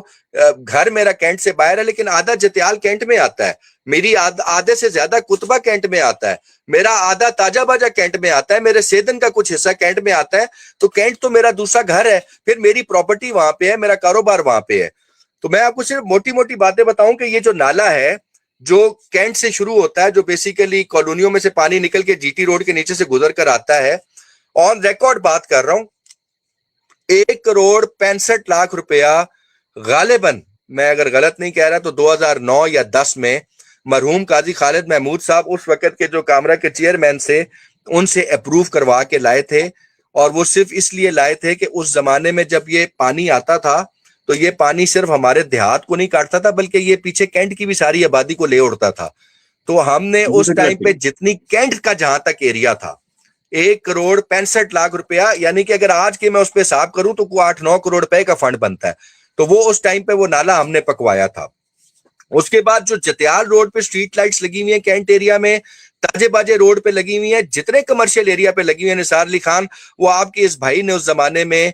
گھر میرا کینٹ سے باہر ہے، لیکن آدھا جتیال کینٹ میں آتا ہے. میری آدھے سے زیادہ کتبہ کینٹ میں آتا ہے. میرا آدھا تاجہ باجہ کینٹ میں آتا ہے. میرے سیدن کا کچھ حصہ کینٹ میں آتا ہے. تو کینٹ تو میرا دوسرا گھر ہے، پھر میری پراپرٹی وہاں پہ ہے، میرا کاروبار وہاں پہ ہے. تو میں آپ کو صرف موٹی موٹی باتیں بتاؤں کہ یہ جو نالا ہے جو کینٹ سے شروع ہوتا ہے، جو بیسیکلی کالونیوں میں سے پانی نکل کے جی ٹی روڈ کے نیچے سے گزر کر آتا ہے، آن ریکارڈ بات کر رہا ہوں، 1,65,00,000 روپیہ غالباً، میں اگر غلط نہیں کہہ رہا تو 2009 یا 10 میں مرحوم قاضی خالد محمود صاحب اس وقت کے جو کامرا کے چیئرمین سے ان سے اپروو کروا کے لائے تھے. اور وہ صرف اس لیے لائے تھے کہ اس زمانے میں جب یہ پانی آتا تھا تو یہ پانی صرف ہمارے دیہات کو نہیں کاٹتا تھا بلکہ یہ پیچھے کینٹ کی بھی ساری آبادی کو لے اڑتا تھا. تو ہم نے اس ٹائم پہ جتنی کینٹ کا جہاں تک ایریا تھا 1,65,00,000 روپیہ، یعنی کہ اگر آج کے میں اس پہ حساب کروں تو 8-9 کروڑ روپے کا فنڈ بنتا ہے. تو وہ اس ٹائم پہ وہ نالا ہم نے پکوایا تھا. اس کے بعد جو جتیال روڈ پہ اسٹریٹ لائٹس لگی ہوئی ہیں کینٹ ایریا میں، تاجے باجے روڈ پہ لگی ہوئی ہیں، جتنے کمرشل ایریا پہ لگی ہوئی ہیں، نثار علی خان وہ آپ کے اس بھائی نے اس زمانے میں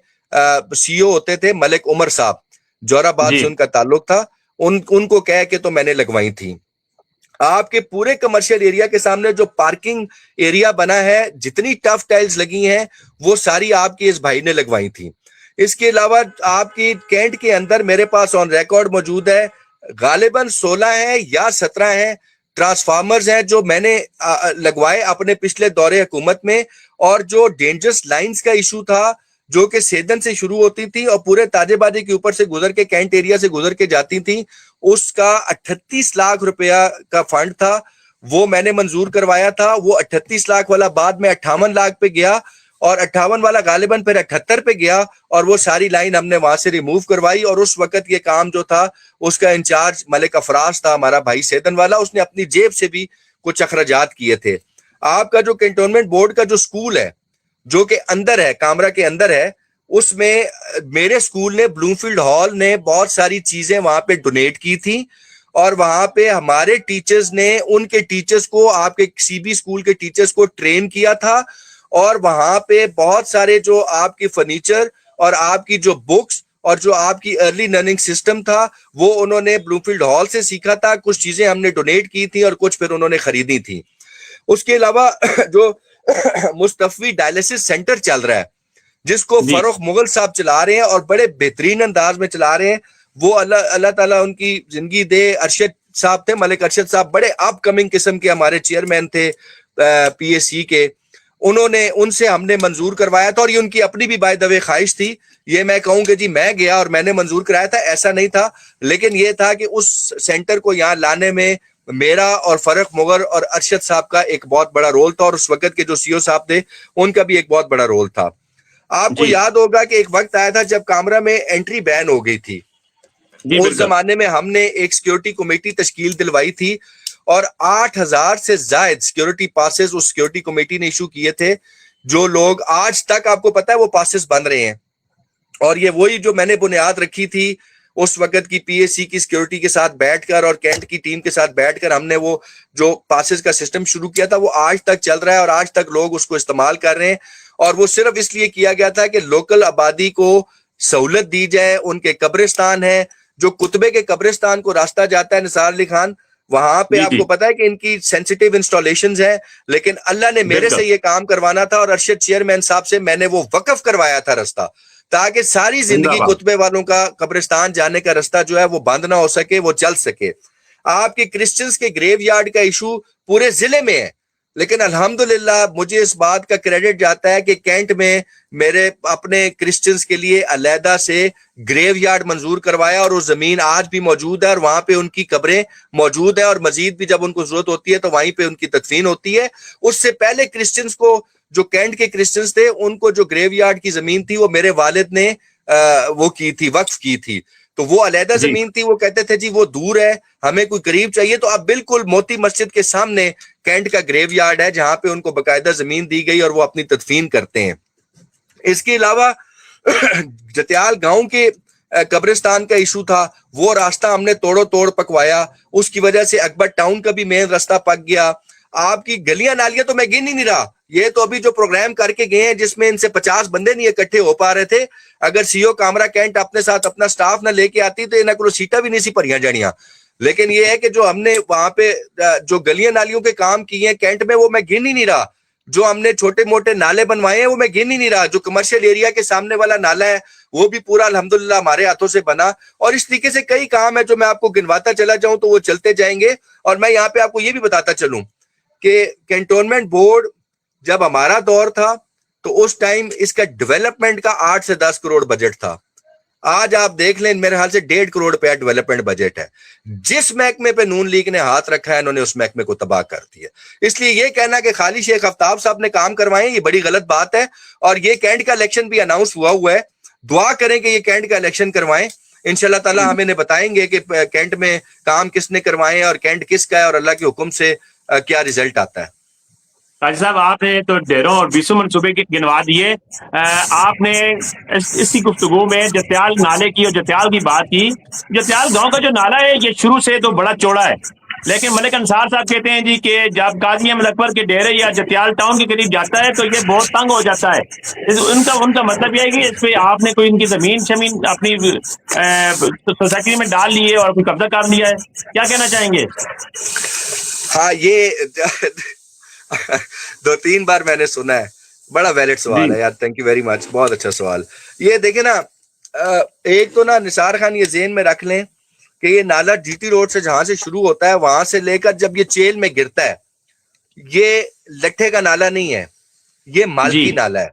سی او ہوتے تھے، ملک عمر صاحب، جور آباد جی سے ان کا تعلق تھا، ان کو کہہ کے تو میں نے لگوائی تھی. آپ کے پورے کمرشل ایریا کے سامنے جو پارکنگ ایریا بنا ہے، جتنی ٹف ٹائلز لگی ہیں وہ ساری آپ کے اس بھائی نے لگوائی تھی. اس کے علاوہ آپ کی کینٹ کے اندر میرے پاس آن ریکارڈ موجود ہے غالباً 16 ہیں یا 17 ہیں ٹرانسفارمرز ہیں جو میں نے لگوائے اپنے پچھلے دور حکومت میں. اور جو ڈینجرس لائنز کا ایشو تھا جو کہ سیدن سے شروع ہوتی تھی اور پورے تاجے بازی کے اوپر سے گزر کے کینٹ ایریا سے گزر کے جاتی تھی. اس کا 38 لاکھ روپیہ کا فنڈ تھا, وہ میں نے منظور کروایا تھا. وہ 38 لاکھ والا بعد میں 58 لاکھ پہ گیا اور 58 والا غالباً پھر 78 پہ گیا, اور وہ ساری لائن ہم نے وہاں سے ریموو کروائی. اور اس وقت یہ کام جو تھا اس کا انچارج ملک افراز تھا, ہمارا بھائی سیدن والا. اس نے اپنی جیب سے بھی کچھ اخراجات کیے تھے. آپ کا جو کنٹونمنٹ بورڈ کا جو سکول ہے جو کہ اندر ہے, کامرا کے اندر ہے, اس میں میرے سکول نے, بلوم فیلڈ ہال نے بہت ساری چیزیں وہاں پہ ڈونیٹ کی تھی, اور وہاں پہ ہمارے ٹیچرز نے ان کے ٹیچرز کو, آپ کے سی بی اسکول کے ٹیچرز کو ٹرین کیا تھا. اور وہاں پہ بہت سارے جو آپ کی فرنیچر اور آپ کی جو بکس اور جو آپ کی ارلی لرننگ سسٹم تھا وہ انہوں نے بلوم فیلڈ ہال سے سیکھا تھا. کچھ چیزیں ہم نے ڈونیٹ کی تھی اور کچھ پھر انہوں نے خریدی تھی. اس کے علاوہ جو مصطفی ڈائلسس سینٹر چل رہا ہے جس کو جی فروخ مغل صاحب چلا رہے ہیں اور بڑے بہترین انداز میں چلا رہے ہیں, وہ اللہ تعالیٰ ان کی زندگی دے. ارشد صاحب تھے, ملک ارشد صاحب بڑے اپ کمنگ قسم کے ہمارے چیئرمین تھے پی ایس سی کے. ان سے ہم نے منظور کروایا تھا, اور یہ ان کی اپنی بھی بائی دا وے خواہش تھی. یہ میں کہوں کہ جی میں گیا اور میں نے منظور کرایا تھا, ایسا نہیں تھا. لیکن یہ تھا کہ اس سینٹر کو یہاں لانے میں میرا اور فرق مغر اور ارشد صاحب کا ایک بہت بڑا رول تھا, اور اس وقت کے جو سی او صاحب تھے ان کا بھی ایک بہت بڑا رول تھا. آپ کو جی یاد ہوگا کہ ایک وقت آیا تھا جب کامرا میں انٹری بین ہو گئی تھی. جی اس بالکل زمانے میں ہم نے ایک سیکورٹی کمیٹی تشکیل دلوائی تھی, اور 8,000 سے زائد سیکورٹی پاسز اس سیکورٹی کمیٹی نے ایشو کیے تھے. جو لوگ آج تک آپ کو پتا ہے وہ پاسز بن رہے ہیں, اور یہ وہی جو میں نے بنیاد رکھی تھی اس وقت کی پی ایس سی کی سیکورٹی کے ساتھ بیٹھ کر اور کینٹ کی ٹیم کے ساتھ بیٹھ کر ہم نے وہ جو پاسز کا سسٹم شروع کیا تھا وہ آج تک چل رہا ہے, اور آج تک لوگ اس کو استعمال کر رہے ہیں. اور وہ صرف اس لیے کیا گیا تھا کہ لوکل آبادی کو سہولت دی جائے. ان کے قبرستان ہیں, جو کتبے کے قبرستان کو راستہ جاتا ہے نثار علی خان, وہاں پہ جی آپ جی کو پتا ہے کہ ان کی سینسیٹیو انسٹالیشنز ہیں, لیکن اللہ نے میرے سے بالکل یہ کام کروانا تھا, اور ارشد چیئرمین صاحب سے میں نے وہ وقف کروایا تھا راستہ, تاکہ ساری زندہ زندگی باد. کتبے والوں کا قبرستان جانے کا راستہ جو ہے وہ بند نہ ہو سکے, وہ چل سکے. آپ کے کرسچنز کے گریو یارڈ کا ایشو پورے ضلع میں ہے, لیکن الحمدللہ مجھے اس بات کا کریڈٹ جاتا ہے کہ کینٹ میں میرے اپنے کرسچنز کے لیے علیحدہ سے گریو یارڈ منظور کروایا, اور وہ زمین آج بھی موجود ہے, اور وہاں پہ ان کی قبریں موجود ہیں, اور مزید بھی جب ان کو ضرورت ہوتی ہے تو وہیں پہ ان کی تدفین ہوتی ہے. اس سے پہلے کرسچنز کو, جو کینٹ کے کرسچنز تھے, ان کو جو گریو یارڈ کی زمین تھی وہ میرے والد نے وہ کی تھی, وقف کی تھی. تو وہ علیحدہ جی زمین تھی, وہ کہتے تھے جی وہ دور ہے, ہمیں کوئی قریب چاہیے. تو اب بالکل موتی مسجد کے سامنے کینٹ کا گریو یارڈ ہے جہاں پہ ان کو باقاعدہ زمین دی گئی اور وہ اپنی تدفین کرتے ہیں. اس کے علاوہ جتیال گاؤں کے قبرستان کا ایشو تھا, وہ راستہ ہم نے توڑو توڑ پکوایا. اس کی وجہ سے اکبر ٹاؤن کا بھی مین راستہ پک گیا. آپ کی گلیاں نالیاں تو میں گن ہی نہیں رہا, یہ تو ابھی جو پروگرام کر کے گئے ہیں جس میں ان سے 50 بندے نہیں اکٹھے ہو پا رہے تھے, اگر سی او کامرا کینٹ اپنے ساتھ اپنا سٹاف نہ لے کے آتی تو انہیں کو سیٹا بھی نہیں سی بھریاں جانیاں. لیکن یہ ہے کہ جو ہم نے وہاں پہ جو گلیاں نالیوں کے کام کیے ہیں کینٹ میں, وہ میں گن ہی نہیں رہا. جو ہم نے چھوٹے موٹے نالے بنوائے ہیں وہ میں گن ہی نہیں رہا. جو کمرشل ایریا کے سامنے والا نالا ہے وہ بھی پورا الحمدللہ ہمارے ہاتھوں سے بنا, اور اس طریقے سے کئی کام ہے جو میں آپ کو گنواتا چلا جاؤں تو وہ چلتے جائیں گے. اور میں یہاں پہ آپ کو یہ بھی بتاتا چلوں کہ کینٹونمنٹ بورڈ جب ہمارا دور تھا تو اس ٹائم اس کا ڈیولپمنٹ کا 8 سے 10 کروڑ بجٹ تھا. آج آپ دیکھ لیں میرے خیال سے 1.5 کروڑ روپیہ ڈیولپمنٹ بجٹ ہے. جس محکمے پہ نون لیگ نے ہاتھ رکھا ہے انہوں نے اس محکمے کو تباہ کر دیا. اس لیے یہ کہنا کہ خالی شیخ آفتاب صاحب نے کام کروائے یہ بڑی غلط بات ہے. اور یہ کینٹ کا الیکشن بھی اناؤنس ہوا ہے, دعا کریں کہ یہ کینٹ کا الیکشن کروائیں. انشاءاللہ تعالی ہم انہیں بتائیں گے کہ کینٹ میں کام کس نے کروائے اور کینٹ کس کا ہے اور اللہ کے حکم سے کیا ریزلٹ آتا ہے. قاضی صاحب آپ نے تو ڈھیروں اور بیسوں منصوبے گنوا دیے. آپ نے اسی گفتگو میں جتیال نالے کی اور جتیال کی بات کی. جتیال گاؤں کا جو نالا ہے یہ شروع سے تو بڑا چوڑا ہے, لیکن ملک انصار صاحب کہتے ہیں جی کہ جب قاضی احمد اکبر کے ڈیرے یا جتیال ٹاؤن کے قریب جاتا ہے تو یہ بہت تنگ ہو جاتا ہے. ان کا مطلب یہ ہے کہ اس پہ آپ نے کوئی ان کی زمین شمین اپنی سوسائٹی میں ڈال لی ہے اور کوئی قبضہ کر لیا ہے, کیا کہنا چاہیں گے؟ ہاں یہ 2-3 بار میں نے سنا ہے, بڑا ویلڈ سوال جی ہے یار, تھینک یو ویری مچ, بہت اچھا سوال. یہ دیکھیں نا, ایک تو نا نثار خان یہ ذہن میں رکھ لیں کہ یہ نالا جی ٹی روڈ سے جہاں سے شروع ہوتا ہے وہاں سے لے کر جب یہ چیل میں گرتا ہے, یہ لٹھے کا نالا نہیں ہے, یہ جی مالکی نالا ہے.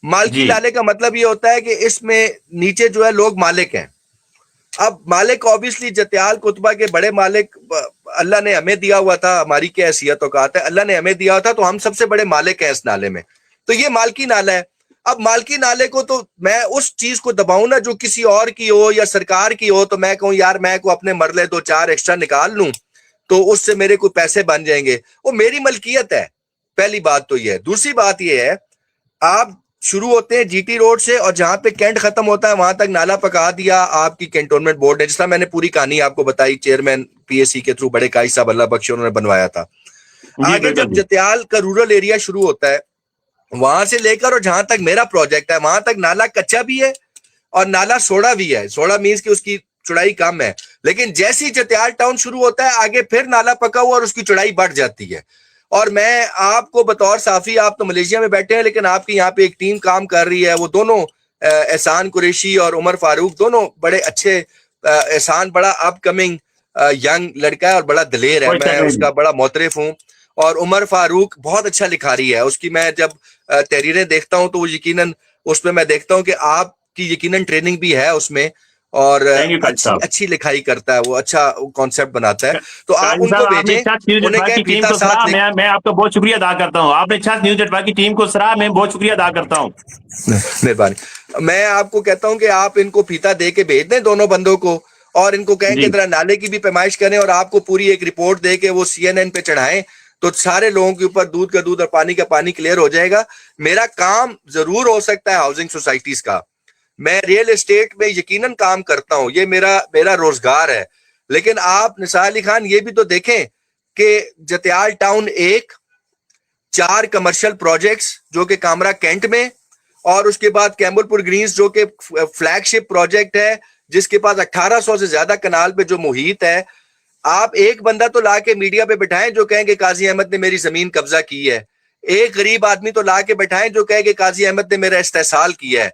مالکی جی نالے کا مطلب یہ ہوتا ہے کہ اس میں نیچے جو ہے لوگ مالک ہیں. اب مالک آبویسلی جتیال کتبہ کے بڑے مالک اللہ نے ہمیں دیا ہوا تھا, ہماری کیا حیثیت اوقات ہے, اللہ نے ہمیں دیا ہوا تھا تو ہم سب سے بڑے مالک ہیں اس نالے میں, تو یہ مالکی نالہ ہے. اب مالکی نالے کو تو میں اس چیز کو دباؤں نا جو کسی اور کی ہو یا سرکار کی ہو, تو میں کہوں یار میں کو اپنے مرلے 2-4 ایکسٹرا نکال لوں تو اس سے میرے کوئی پیسے بن جائیں گے, وہ میری ملکیت ہے. پہلی بات تو یہ ہے. دوسری بات یہ ہے, آپ شروع ہوتے ہیں جی ٹی روڈ سے اور جہاں پہ کینٹ ختم ہوتا ہے وہاں تک نالا پکا دیا آپ کی کینٹونمنٹ بورڈ نے, جس طرح میں نے پوری کہانی آپ کو بتائی, چیئرمین پی ایس سی کے تھرو بڑے قائد صاحب اللہ بخش انہوں نے بنوایا تھا. جی آگے بالکل جب جی جتیال کا رورل ایریا شروع ہوتا ہے وہاں سے لے کر اور جہاں تک میرا پروجیکٹ ہے وہاں تک نالا کچا بھی ہے اور نالا سوڑا بھی ہے. سوڑا مینس کہ اس کی چڑائی کم ہے, لیکن جیسی جتیال ٹاؤن شروع ہوتا ہے آگے پھر نالا پکا ہوا اور اس کی چڑائی بڑھ جاتی ہے. اور میں آپ کو بطور صحافی, آپ تو ملیشیا میں بیٹھے ہیں لیکن آپ کی یہاں پہ ایک ٹیم کام کر رہی ہے, وہ دونوں احسان قریشی اور عمر فاروق دونوں بڑے اچھے, احسان بڑا اپ کمنگ ینگ لڑکا ہے اور بڑا دلیر ہے, کوئی میں شک نہیں اس جی. کا بڑا معترف ہوں. اور عمر فاروق بہت اچھا لکھاری ہے, اس کی میں جب تحریریں دیکھتا ہوں تو وہ یقیناً اس میں دیکھتا ہوں کہ آپ کی یقیناً ٹریننگ بھی ہے اس میں, اور تھینک یو قاضی صاحب. اچھی لکھائی کرتا ہے, وہ اچھا کانسیپٹ بناتا ہے. تو آپ قاضی ان کو صاحب آپ نے بھیجیں, چس نیوز انہیں نیٹورک کہیں کی ٹیم فیتا کو ساتھ سراہا, لکھ. میں آپ کا بہت شکریہ ادا کرتا ہوں. آپ نے چس نیوز نیٹورک کی ٹیم کو سراہا, میں بہت شکریہ ادا کرتا ہوں. مہربانی. میں آپ کو کہتا ہوں کہ آپ ان کو فیتا دے کے بھیج دیں دونوں بندوں کو, اور ان کو کہیں کہ جی ذرا نالے کی بھی پیمائش کریں اور آپ کو پوری ایک رپورٹ دے کے وہ سی این این پہ چڑھائیں, تو سارے لوگوں کے اوپر دودھ کا دودھ اور پانی کا پانی کلیئر ہو جائے گا. میرا کام ضرور ہو سکتا ہے ہاؤسنگ سوسائٹیز کا, میں ریئل اسٹیٹ میں یقیناً کام کرتا ہوں, یہ میرا روزگار ہے. لیکن آپ نثار علی خان یہ بھی تو دیکھیں کہ جتیال ٹاؤن 4 کمرشل پروجیکٹس جو کہ کامرا کینٹ میں, اور اس کے بعد کیمبل پور گرینز جو کہ فلیگ شپ پروجیکٹ ہے جس کے پاس 1800 سے زیادہ کنال پہ جو محیط ہے. آپ ایک بندہ تو لا کے میڈیا پہ بٹھائیں جو کہیں کہ قاضی احمد نے میری زمین قبضہ کی ہے, ایک غریب آدمی تو لا کے بٹھائیں جو کہے کہ قاضی احمد نے میرا استحصال کیا ہے.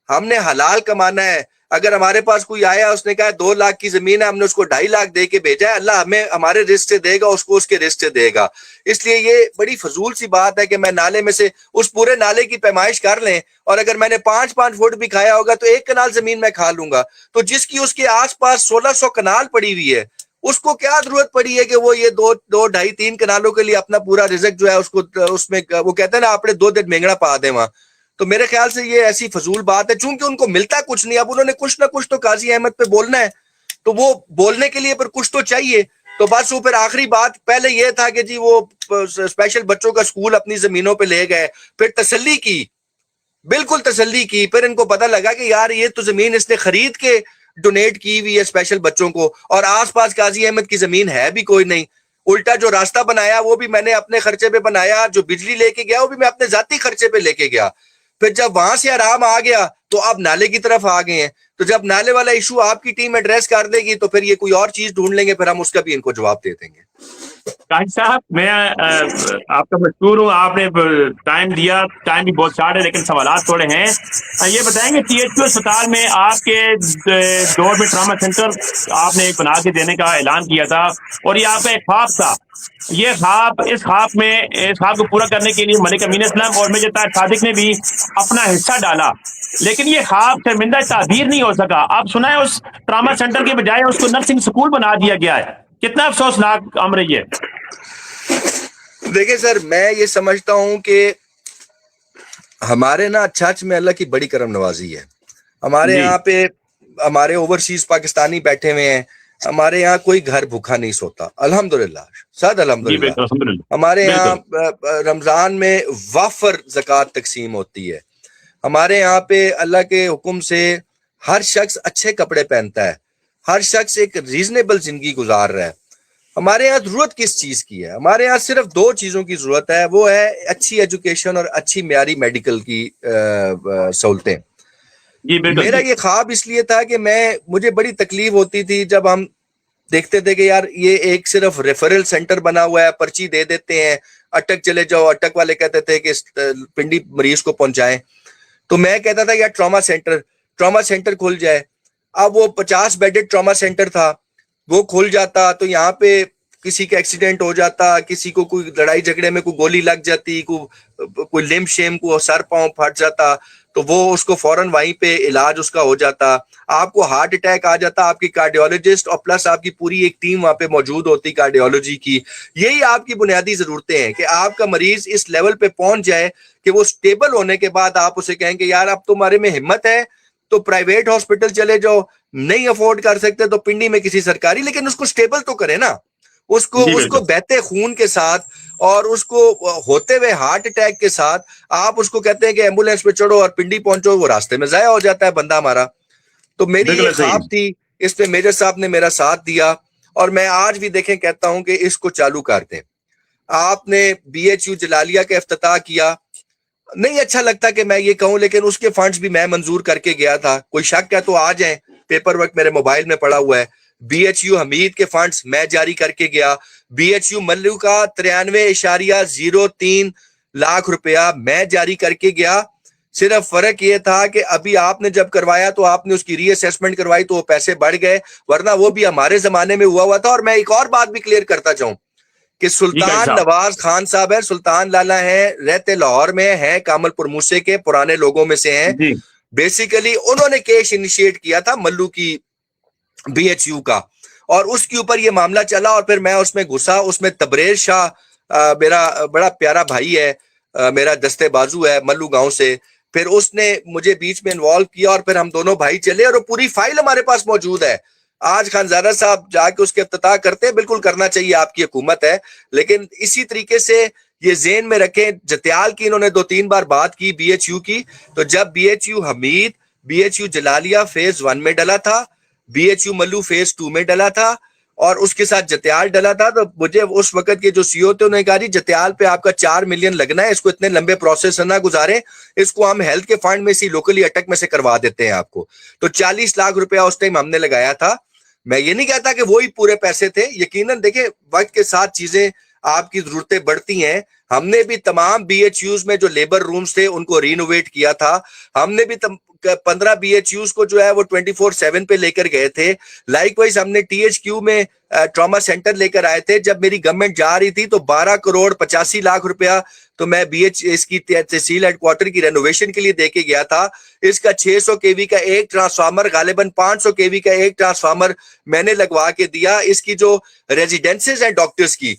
ہم نے حلال کمانا ہے. اگر ہمارے پاس کوئی آیا اس نے کہا 2 لاکھ کی زمین ہے, ہم نے اس کو 2.5 لاکھ دے کے بھیجا ہے, اللہ ہمیں ہمارے رزق سے دے گا, اس کو اس کے رزق سے دے گا. اس لیے یہ بڑی فضول سی بات ہے کہ میں نالے میں سے اس پورے نالے کی پیمائش کر لیں, اور اگر میں نے 5 فٹ بھی کھایا ہوگا تو 1 کنال زمین میں کھا لوں گا. تو جس کی اس کے آس پاس 1600 کنال پڑی ہوئی ہے, اس کو کیا ضرورت پڑی ہے کہ وہ یہ 2-2.5-3 کنالوں کے لیے اپنا پورا رزق جو ہے اس کو اس میں, وہ کہتے ہیں نا اپنے 2 دن مینگڑا پا دیں وہاں. تو میرے خیال سے یہ ایسی فضول بات ہے, چونکہ ان کو ملتا کچھ نہیں. اب انہوں نے کچھ نہ کچھ تو قاضی احمد پہ بولنا ہے, تو وہ بولنے کے لیے پھر کچھ تو چاہیے. تو بس وہ پھر آخری بات پہلے یہ تھا کہ جی وہ اسپیشل بچوں کا سکول اپنی زمینوں پہ لے گئے, پھر تسلی کی, بالکل تسلی کی, پھر ان کو پتہ لگا کہ یار یہ تو زمین اس نے خرید کے ڈونیٹ کی ہوئی ہے اسپیشل بچوں کو, اور آس پاس قاضی احمد کی زمین ہے بھی کوئی نہیں. الٹا جو راستہ بنایا وہ بھی میں نے اپنے خرچے پہ بنایا, جو بجلی لے کے گیا وہ بھی میں اپنے ذاتی خرچے پہ لے کے گیا. پھر جب وہاں سے آرام آ گیا تو آپ نالے کی طرف آ گئے ہیں, تو جب نالے والا ایشو آپ کی ٹیم ایڈریس کر دے گی تو پھر یہ کوئی اور چیز ڈھونڈ لیں گے, پھر ہم اس کا بھی ان کو جواب دے دیں گے. قاضی صاحب میں آپ کا مشکور ہوں, آپ نے ٹائم دیا, ٹائم بھی بہت شارٹ ہے لیکن سوالات تھوڑے ہیں. یہ بتائیں گے سی ایچ کیو اسپتال میں آپ کے دور میں ٹراما سینٹر آپ نے ایک بنا کے دینے کا اعلان کیا تھا, اور یہ آپ کا ایک خواب تھا. یہ خواب, اس خواب کو پورا کرنے کے لیے ملک امین اسلم اور میجر طاہر صادق نے بھی اپنا حصہ ڈالا, لیکن یہ خواب شرمندہ تعبیر نہیں ہو سکا. آپ سنا ہے اس ٹراما سینٹر کے بجائے اس کو نرسنگ سکول بنا دیا گیا ہے, کتنا افسوسناک امر ہے یہ. دیکھیں سر, میں یہ سمجھتا ہوں کہ ہمارے نا چھچ میں اللہ کی بڑی کرم نوازی ہے. ہمارے جی یہاں پہ ہمارے اوورسیز پاکستانی بیٹھے ہوئے ہیں, ہمارے یہاں کوئی گھر بھوکا نہیں سوتا الحمدللہ, سعد جی الحمدللہ. بالکل الحمدللہ ہمارے یہاں بالکل. رمضان میں وافر زکوٰۃ تقسیم ہوتی ہے. ہمارے یہاں پہ اللہ کے حکم سے ہر شخص اچھے کپڑے پہنتا ہے, ہر شخص ایک ریزنیبل زندگی گزار رہا ہے. ہمارے یہاں ضرورت کس چیز کی ہے؟ ہمارے یہاں صرف 2 چیزوں کی ضرورت ہے, وہ ہے اچھی ایجوکیشن اور اچھی معیاری میڈیکل کی سہولتیں. جی بالکل میرا جی یہ خواب اس لیے تھا کہ مجھے بڑی تکلیف ہوتی تھی جب ہم دیکھتے تھے کہ یار یہ ایک صرف ریفرل سینٹر بنا ہوا ہے, پرچی دے دیتے ہیں, اٹک چلے جاؤ, اٹک والے کہتے تھے کہ پنڈی مریض کو پہنچائیں. تو میں کہتا تھا یار ٹراما سینٹر کھل جائے. اب وہ 50 بیڈڈ ٹراما سینٹر تھا, وہ کھل جاتا تو یہاں پہ کسی کا ایکسیڈنٹ ہو جاتا, کسی کو کوئی لڑائی جھگڑے میں کوئی گولی لگ جاتی, کوئی لمب شیم کو سر پاؤں پھٹ جاتا, تو وہ اس کو فوراً وہیں پہ علاج اس کا ہو جاتا. آپ کو ہارٹ اٹیک آ جاتا, آپ کی کارڈیولوجسٹ اور پلس آپ کی پوری ایک ٹیم وہاں پہ موجود ہوتی کارڈیولوجی کی. یہی آپ کی بنیادی ضرورتیں ہیں کہ آپ کا مریض اس لیول پہ پہنچ جائے کہ وہ سٹیبل ہونے کے بعد آپ اسے کہیں کہ یار اب تمہارے میں ہمت ہے تو پرائیویٹ ہاسپٹل چلے جاؤ, نہیں افورڈ کر سکتے تو پنڈی میں کسی سرکاری, لیکن اس کو سٹیبل تو کرے نا, اس جی کو بالکل. بہتے خون کے ساتھ اور اس کو ہوتے ہوئے ہارٹ اٹیک کے ساتھ آپ اس کو کہتے ہیں کہ ایمبولینس پہ چڑھو اور پنڈی پہنچو, وہ راستے میں ضائع ہو جاتا ہے بندہ ہمارا. تو میری یہ بالکل صحیح. خواب تھی, اس پہ میجر صاحب نے میرا ساتھ دیا اور میں آج بھی دیکھیں کہتا ہوں کہ اس کو چالو کر دیں. آپ نے بی ایچ یو جلالیہ کا افتتاح کیا, نہیں اچھا لگتا کہ میں یہ کہوں, لیکن اس کے فنڈز بھی میں منظور کر کے گیا تھا. کوئی شک ہے تو آ جائیں, پیپر ورک میرے موبائل میں پڑا ہوا ہے. بی ایچ یو حمید کے فنڈز میں جاری کر کے گیا. بی ایچ یو ملو کا 93.03 لاکھ روپیہ میں جاری کر کے گیا. صرف فرق یہ تھا کہ ابھی آپ نے جب کروایا تو آپ نے اس کی ری اسیسمنٹ کروائی تو وہ پیسے بڑھ گئے, ورنہ وہ بھی ہمارے زمانے میں ہوا تھا. اور میں ایک اور بات بھی کلیئر کرتا چاہوں کہ جی قاضی سلطان صاحب. نواز خان صاحب ہے, سلطان لالا ہیں, رہتے لاہور میں ہیں, کامل پور موسے کے پرانے لوگوں میں سے ہیں. جی بیسیکلی انہوں نے کیس انیشیٹ کیا تھا ملو کی بی ایچ یو کا, اور اس کے اوپر یہ معاملہ چلا اور پھر میں اس میں گھسا. اس میں تبریز شاہ میرا بڑا پیارا بھائی ہے, میرا دستے بازو ہے ملو گاؤں سے, پھر اس نے مجھے بیچ میں انوالو کیا اور پھر ہم دونوں بھائی چلے, اور وہ پوری فائل ہمارے پاس موجود ہے. آج خانزادہ صاحب جا کے اس کے افتتاح کرتے ہیں, بالکل کرنا چاہیے, آپ کی حکومت ہے, لیکن اسی طریقے سے یہ ذہن میں رکھیں. جتیال کی انہوں نے 2-3 بار بات کی بی ایچ یو کی, تو جب B H U Hamid, B H U Jalalia phase 1 میں ڈلا تھا, بی ایچ یو ملو فیز 2 میں ڈلا تھا, اور اس کے ساتھ جتیال ڈلا تھا, تو مجھے اس وقت کے جو سی او تھے انہوں نے کہا جی جتیال پہ آپ کا 4 ملین لگنا ہے, اس کو اتنے لمبے پروسیس نہ گزاریں, اس کو ہم ہیلتھ کے فنڈ میں سی لوکلی اٹک میں سے کروا دیتے ہیں آپ کو. تو 40 لاکھ روپیہ اس ٹائم ہم نے لگایا تھا. میں یہ نہیں کہتا کہ وہی پورے پیسے تھے, یقیناً دیکھیں وقت کے ساتھ چیزیں آپ کی ضرورتیں بڑھتی ہیں. ہم نے بھی تمام بی ایچ یوز میں جو لیبر رومز تھے ان کو رینوویٹ کیا تھا. ہم نے بھی 15 بی ایچ یوز کو جو ہے وہ 24/7 پہ لے کر گئے تھے. لائک وائز ہم نے ٹی ایچ کیو میں ٹراما سینٹر لے کر آئے تھے. جب میری گورنمنٹ جا رہی تھی تو 12.85 کروڑ روپیہ تو میں بی ایچ اس کی تحصیل ہیڈ کوارٹر کی رینوویشن کے لیے دے کے گیا تھا. اس کا 600 kV کا ایک ٹرانسفارمر, غالباً 500 kV کا ایک ٹرانسفارمر میں نے لگوا کے دیا. اس کی جو ریزیڈنسز ہیں ڈاکٹرز کی,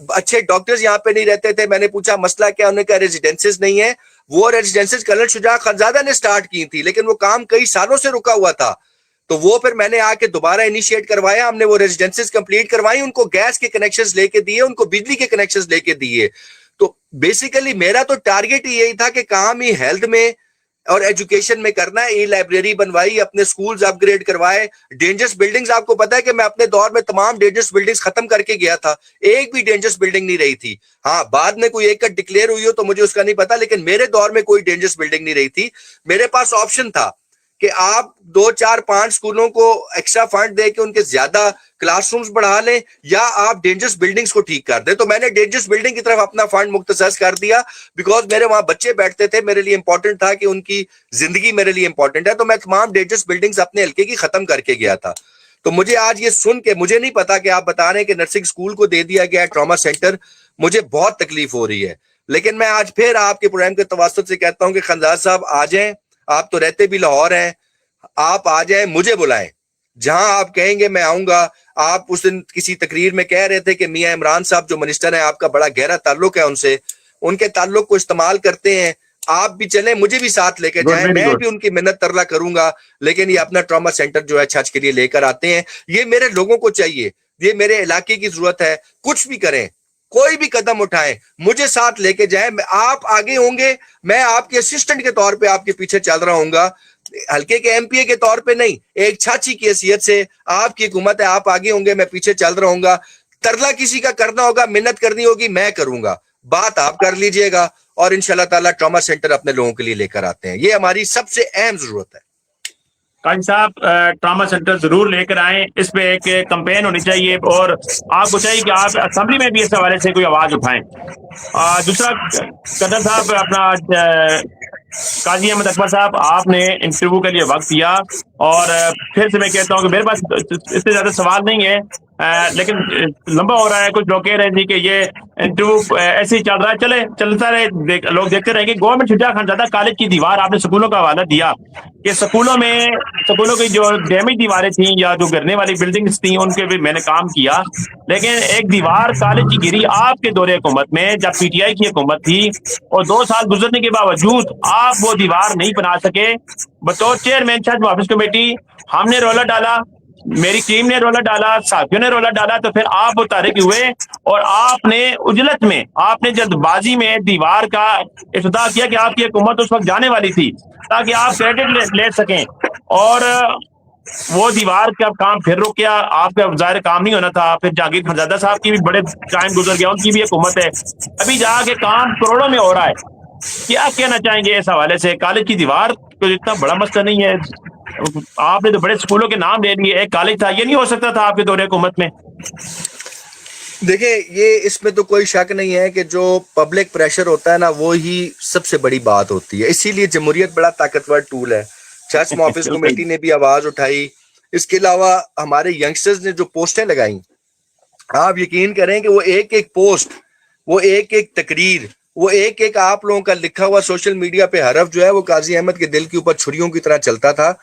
اچھے ڈاکٹرز یہاں پہ نہیں رہتے تھے. میں نے پوچھا مسئلہ کیا, انہوں نے کہا ریزیڈنسز نہیں ہے. وہ ریزیڈنسز کرنل شجاع خانزادہ نے سٹارٹ کی تھی, لیکن وہ کام کئی سالوں سے رکا ہوا تھا. تو وہ پھر میں نے آ کے دوبارہ انیشیٹ کروایا. ہم نے وہ ریزیڈنسز کمپلیٹ کروائی, ان کو گیس کے کنیکشنز لے کے دیے, ان کو بجلی کے کنیکشنز لے کے دیے. تو بیسیکلی میرا تو ٹارگیٹ ہی یہی تھا کہ کام ہی ہیلتھ میں اور ایجوکیشن میں کرنا ہے. ای لائبریری بنوائی, اپنے سکولز اپ گریڈ کروائے. ڈینجرس بلڈنگز, آپ کو پتا ہے کہ میں اپنے دور میں تمام ڈینجرس بلڈنگز ختم کر کے گیا تھا, ایک بھی ڈینجرس بلڈنگ نہیں رہی تھی. ہاں بعد میں کوئی ایک کا ڈکلیئر ہوئی ہو تو مجھے اس کا نہیں پتا, لیکن میرے دور میں کوئی ڈینجرس بلڈنگ نہیں رہی تھی. میرے پاس آپشن تھا کہ آپ 2-4-5 سکولوں کو ایکسٹرا فنڈ دے کے ان کے زیادہ کلاس رومز بڑھا لیں, یا آپ ڈینجرس بلڈنگز کو ٹھیک کر دیں. تو میں نے ڈینجرس بلڈنگ کی طرف اپنا فنڈ مختص کر دیا, بیکاز میرے وہاں بچے بیٹھتے تھے, میرے لیے امپورٹنٹ تھا کہ ان کی زندگی میرے لیے امپورٹنٹ ہے. تو میں تمام ڈینجرس بلڈنگز اپنے حلقے کی ختم کر کے گیا تھا. تو مجھے آج یہ سن کے, مجھے نہیں پتا کہ آپ بتا رہے ہیں کہ نرسنگ اسکول کو دے دیا گیا ہے ٹراما سینٹر, مجھے بہت تکلیف ہو رہی ہے. لیکن میں آج پھر آپ کے پروگرام کے توسط سے کہتا ہوں کہ خانزاد صاحب آ جائیں, آپ تو رہتے بھی لاہور ہیں, آپ آ جائیں, مجھے بلائیں, جہاں آپ کہیں گے میں آؤں گا. آپ اس دن کسی تقریر میں کہہ رہے تھے کہ میاں عمران صاحب جو منسٹر ہیں آپ کا بڑا گہرا تعلق ہے ان سے, ان کے تعلق کو استعمال کرتے ہیں. آپ بھی چلیں, مجھے بھی ساتھ لے کے گڈ, جائیں, ویری میں گڈ. بھی ان کی منت ترلا کروں گا. لیکن یہ اپنا ٹراما سینٹر جو ہے چھچ کے لیے لے کر آتے ہیں. یہ میرے لوگوں کو چاہیے, یہ میرے علاقے کی ضرورت ہے. کچھ بھی کریں, کوئی بھی قدم اٹھائیں, مجھے ساتھ لے کے جائیں. آپ آگے ہوں گے, میں آپ کے اسسٹنٹ کے طور پہ آپ کے پیچھے چل رہا ہوں گا, ہلکے کے ایم پی اے کے طور پہ نہیں, ایک چھاچی کی حیثیت سے. آپ کی حکومت ہے, آپ آگے ہوں گے, میں پیچھے چل رہا ہوں گا. ترلا کسی کا کرنا ہوگا, منت کرنی ہوگی, میں کروں گا. بات آپ کر لیجئے گا, اور انشاءاللہ تعالیٰ ٹراما سینٹر اپنے لوگوں کے لیے لے کر آتے ہیں. یہ ہماری سب سے اہم ضرورت ہے. قاضی صاحب ٹراما سینٹر ضرور لے کر آئیں, اس پہ ایک کمپین ہونی چاہیے, اور آپ کو چاہیے کہ آپ اسمبلی میں بھی اس حوالے سے کوئی آواز اٹھائیں. دوسرا قدر صاحب, اپنا قاضی احمد اکبر صاحب, آپ نے انٹرویو کے لیے وقت دیا, اور پھر سے میں کہتا ہوں کہ میرے پاس اس سے زیادہ سوال نہیں ہے. لیکن لمبا ہو رہا ہے. کچھ لوگ کہہ رہے ہیں کہ یہ انٹرویو ایسے ہی چل رہا ہے, چلتا رہے, لوگ دیکھتے رہیں گے. گورنمنٹ شجاع خانزادہ کالج کی دیوار, آپ نے سکولوں کا حوالہ دیا کہ سکولوں کی جو ڈیمیج دیواریں تھیں یا جو گرنے والی بلڈنگز تھیں ان کے بھی میں نے کام کیا, لیکن ایک دیوار کالج کی گری آپ کے دور حکومت میں جب پی ٹی آئی کی حکومت تھی, اور 2 سال گزرنے کے باوجود آپ وہ دیوار نہیں بنا سکے. بطور چیئرمین چرچ محافظ کمیٹی ہم نے رولر ڈالا, میری ٹیم نے رولر ڈالا, ساتھیوں نے رولر ڈالا, تو پھر آپ متحرک ہوئے اور آپ نے اجلت میں, آپ نے جلد بازی میں دیوار کا افتتاح کیا کہ آپ کی حکومت اس وقت جانے والی تھی تاکہ آپ کریڈٹ لے سکیں, اور وہ دیوار کا کام پھر رک گیا. آپ کا ظاہر کام نہیں ہونا تھا. پھر جہانگیر خانزادہ صاحب کی بھی بڑے ٹائم گزر گیا, ان کی بھی حکومت ہے, ابھی جا کے کام کروڑوں میں ہو رہا ہے. کیا کہنا چاہیں گے اس حوالے سے؟ کالج کی دیوار کوئی اتنا بڑا مسئلہ نہیں ہے, آپ نے تو بڑے اسکولوں کے نام لے لیے, ایک کالج تھا, یہ نہیں ہو سکتا تھا آپ کے دور حکومت میں؟ دیکھیں, یہ اس میں تو کوئی شک نہیں ہے کہ جو پبلک پریشر ہوتا ہے نا وہی سب سے بڑی بات ہوتی ہے. اسی لیے جمہوریت بڑا طاقتور ٹول ہے. چرچ محافظ کمیٹی نے بھی آواز اٹھائی, اس کے علاوہ ہمارے ینگسٹرز نے جو پوسٹیں لگائیں, آپ یقین کریں کہ وہ ایک ایک پوسٹ, وہ ایک ایک تقریر, وہ ایک ایک آپ لوگوں کا لکھا ہوا سوشل میڈیا پہ حرف جو ہے وہ قاضی احمد کے دل کے اوپر چھریوں کی طرح چلتا تھا.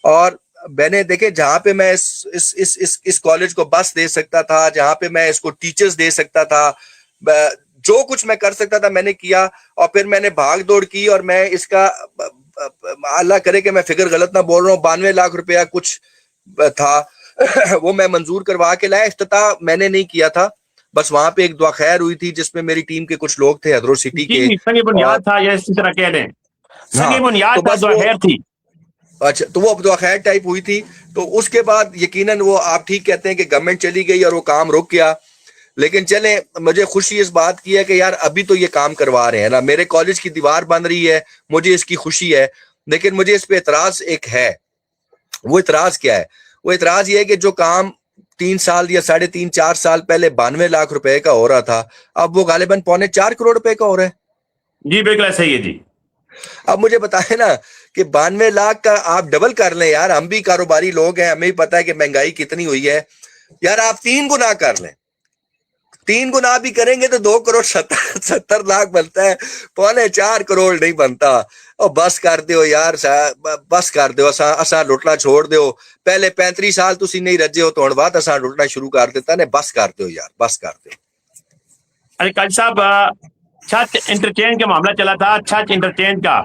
اور میں نے دیکھے جہاں پہ میں اس کالج کو بس دے سکتا تھا, جہاں پہ میں اس کو ٹیچرز دے سکتا تھا, جو کچھ میں کر سکتا تھا میں نے کیا. اور پھر میں نے بھاگ دوڑ کی, اور میں اس کا اللہ کرے کہ میں فگر غلط نہ بول رہا ہوں, 92 لاکھ روپیہ کچھ تھا وہ میں منظور کروا کے لایا. افتتاح میں نے نہیں کیا تھا, بس وہاں پہ ایک دعا خیر ہوئی تھی جس میں میری ٹیم کے کچھ لوگ تھے حضرت سٹی کے. جی, سنگ بنیاد تھا, یا اسی طرح کہہ لیں سنگ بنیاد تھا, دعا خیر تھی. اچھا, تو وہ دعا خیر ٹائپ ہوئی تھی. تو اس کے بعد یقیناً وہ آپ ٹھیک کہتے ہیں کہ گورنمنٹ چلی گئی اور وہ کام رک گیا. لیکن چلیں, مجھے خوشی اس بات کی ہے کہ یار ابھی تو یہ کام کروا رہے ہیں نا, میرے کالج کی دیوار بن رہی ہے, مجھے اس کی خوشی ہے. لیکن مجھے اس پہ اعتراض ایک ہے. وہ اعتراض کیا ہے؟ وہ اعتراض یہ ہے کہ جو کام 3 سال یا 3.5 4 سال پہلے 92 لاکھ روپے کا ہو رہا تھا, اب وہ غالباً 3.25 کروڑ روپے کا ہو رہا ہے. جی بالکل صحیح ہے. جی اب مجھے بتائیں نا کہ 92 لاکھ کا آپ ڈبل کر لیں یار, ہم بھی کاروباری لوگ ہیں, ہمیں بھی پتا ہے کہ مہنگائی کتنی ہوئی ہے. یار آپ 3 گنا کر لیں, 3 گنا بھی کریں گے تو 2 کروڑ 70 لاکھ بنتا ہے, 3.25 کروڑ نہیں بنتا. اور بس کر دیو یار, بس کر دیو, اساں لٹنا چھوڑ دیو. پہلے 35 سال تسی نہیں رجے ہو تو ہن بعد اساں لٹنا شروع کر دیتا نے. بس کر دیو یار, بس کر دیو. ارے قاضی صاحب, چھت انٹرچینج کا معاملہ چلا تھا. چھت انٹرچینج کا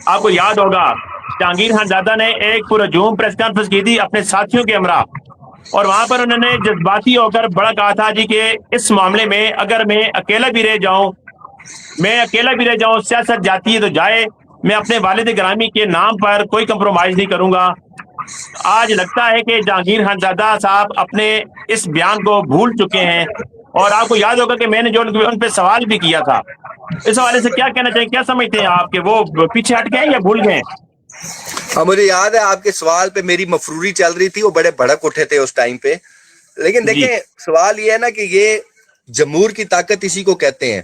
آپ کو یاد ہوگا, جہانگیر خانزادہ نے ایک پرہجوم پریس کانفرنس کی تھی اپنے ساتھیوں کے ہمراہ, اور وہاں پر انہوں نے جذباتی ہو کر بڑا کہا تھا جی کہ اس معاملے میں اگر میں اکیلا بھی رہ جاؤں, سیاست جاتی ہے تو جائے, میں اپنے والد گرامی کے نام پر کوئی کمپرومائز نہیں کروں گا. آج لگتا ہے کہ جہانگیر خانزادہ صاحب اپنے اس بیان کو بھول چکے ہیں, اور آپ کو یاد ہوگا کہ میں نے جو ان پہ سوال بھی کیا تھا, اس حوالے سے کیا کہنا چاہیے؟ کیا سمجھتے ہیں آپ کہ وہ پیچھے ہٹ گئے یا بھول گئے؟ مجھے یاد ہے آپ کے سوال پہ میری مفروری چل رہی تھی, وہ بڑے بھڑک اٹھے تھے اس ٹائم پہ. لیکن دیکھیں, سوال یہ ہے نا کہ یہ جمہور کی طاقت اسی کو کہتے ہیں.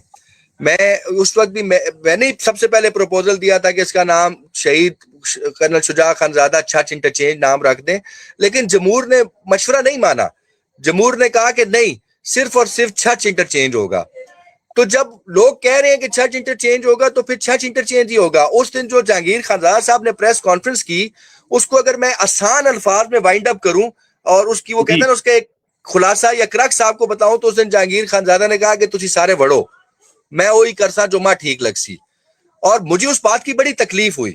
میں اس وقت بھی میں نے سب سے پہلے پروپوزل دیا تھا کہ اس کا نام شہید کرنل شجاع خانزادہ چھچ انٹرچینج نام رکھ دیں, لیکن جمہور نے مشورہ نہیں مانا. جمہور نے کہا کہ نہیں, صرف اور صرف چھچ انٹرچینج ہوگا. تو جب لوگ کہہ رہے ہیں کہ چھچ انٹرچینج ہوگا تو پھر چھچ انٹرچینج ہی ہوگا. اس دن جو جہانگیر خانزادہ صاحب نے پریس کانفرنس کی, اس کو اگر میں آسان الفاظ میں وائنڈ اپ کروں اور اس کی وہ کہتے ہیں نا اس کا ایک خلاصہ یا کرکس آپ کو بتاؤں, تو اس دن جہانگیر خانزادہ نے کہا کہ تسی سارے وڑو, میں وہی کرسا جو ماں ٹھیک لگ سی. اور مجھے اس بات کی بڑی تکلیف ہوئی.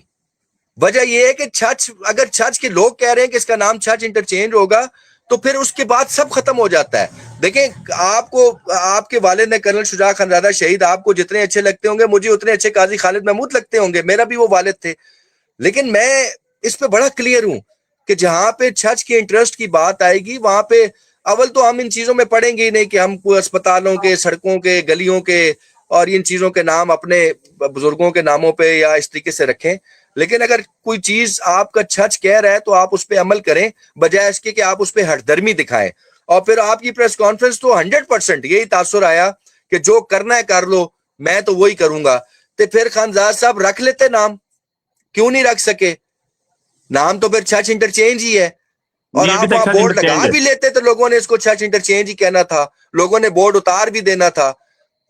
وجہ یہ ہے کہ چھچ, اگر چھچ کے لوگ کہہ رہے ہیں کہ اس کا نام چھچ انٹرچینج ہوگا تو پھر اس کے بعد سب ختم ہو جاتا ہے. دیکھیں, آپ کو آپ کے والد نے کرنل شجاع خانزادہ شہید آپ کو جتنے اچھے لگتے ہوں گے, مجھے اتنے اچھے قاضی خالد محمود لگتے ہوں گے, میرا بھی وہ والد تھے. لیکن میں اس پہ بڑا کلیئر ہوں کہ جہاں پہ چھچ کے انٹرسٹ کی بات آئے گی وہاں پہ اول تو ہم ان چیزوں میں پڑھیں گے ہی نہیں کہ ہم اسپتالوں کے, سڑکوں کے, گلیوں کے اور ان چیزوں کے نام اپنے بزرگوں کے ناموں پہ یا اس طریقے سے رکھیں. لیکن اگر کوئی چیز آپ کا چھچ کہہ رہا ہے تو آپ اس پہ عمل کریں, بجائے اس کے کہ آپ اس پہ ہٹ درمی دکھائیں. اور پھر آپ کی پریس کانفرنس تو 100% یہی تاثر آیا کہ جو کرنا ہے کر لو, میں تو وہی کروں گا. تو پھر خانزادہ صاحب رکھ لیتے نام, کیوں نہیں رکھ سکے؟ نام تو پھر چھچ انٹرچینج ہی ہے. اور یہ بھی آپ تو وہاں ایکسٹرا بورڈ لگا انٹرچینج بھی لیتے تو لوگوں نے اس کو چرچ انٹرچینج ہی کہنا تھا, لوگوں نے بورڈ اتار بھی دینا تھا.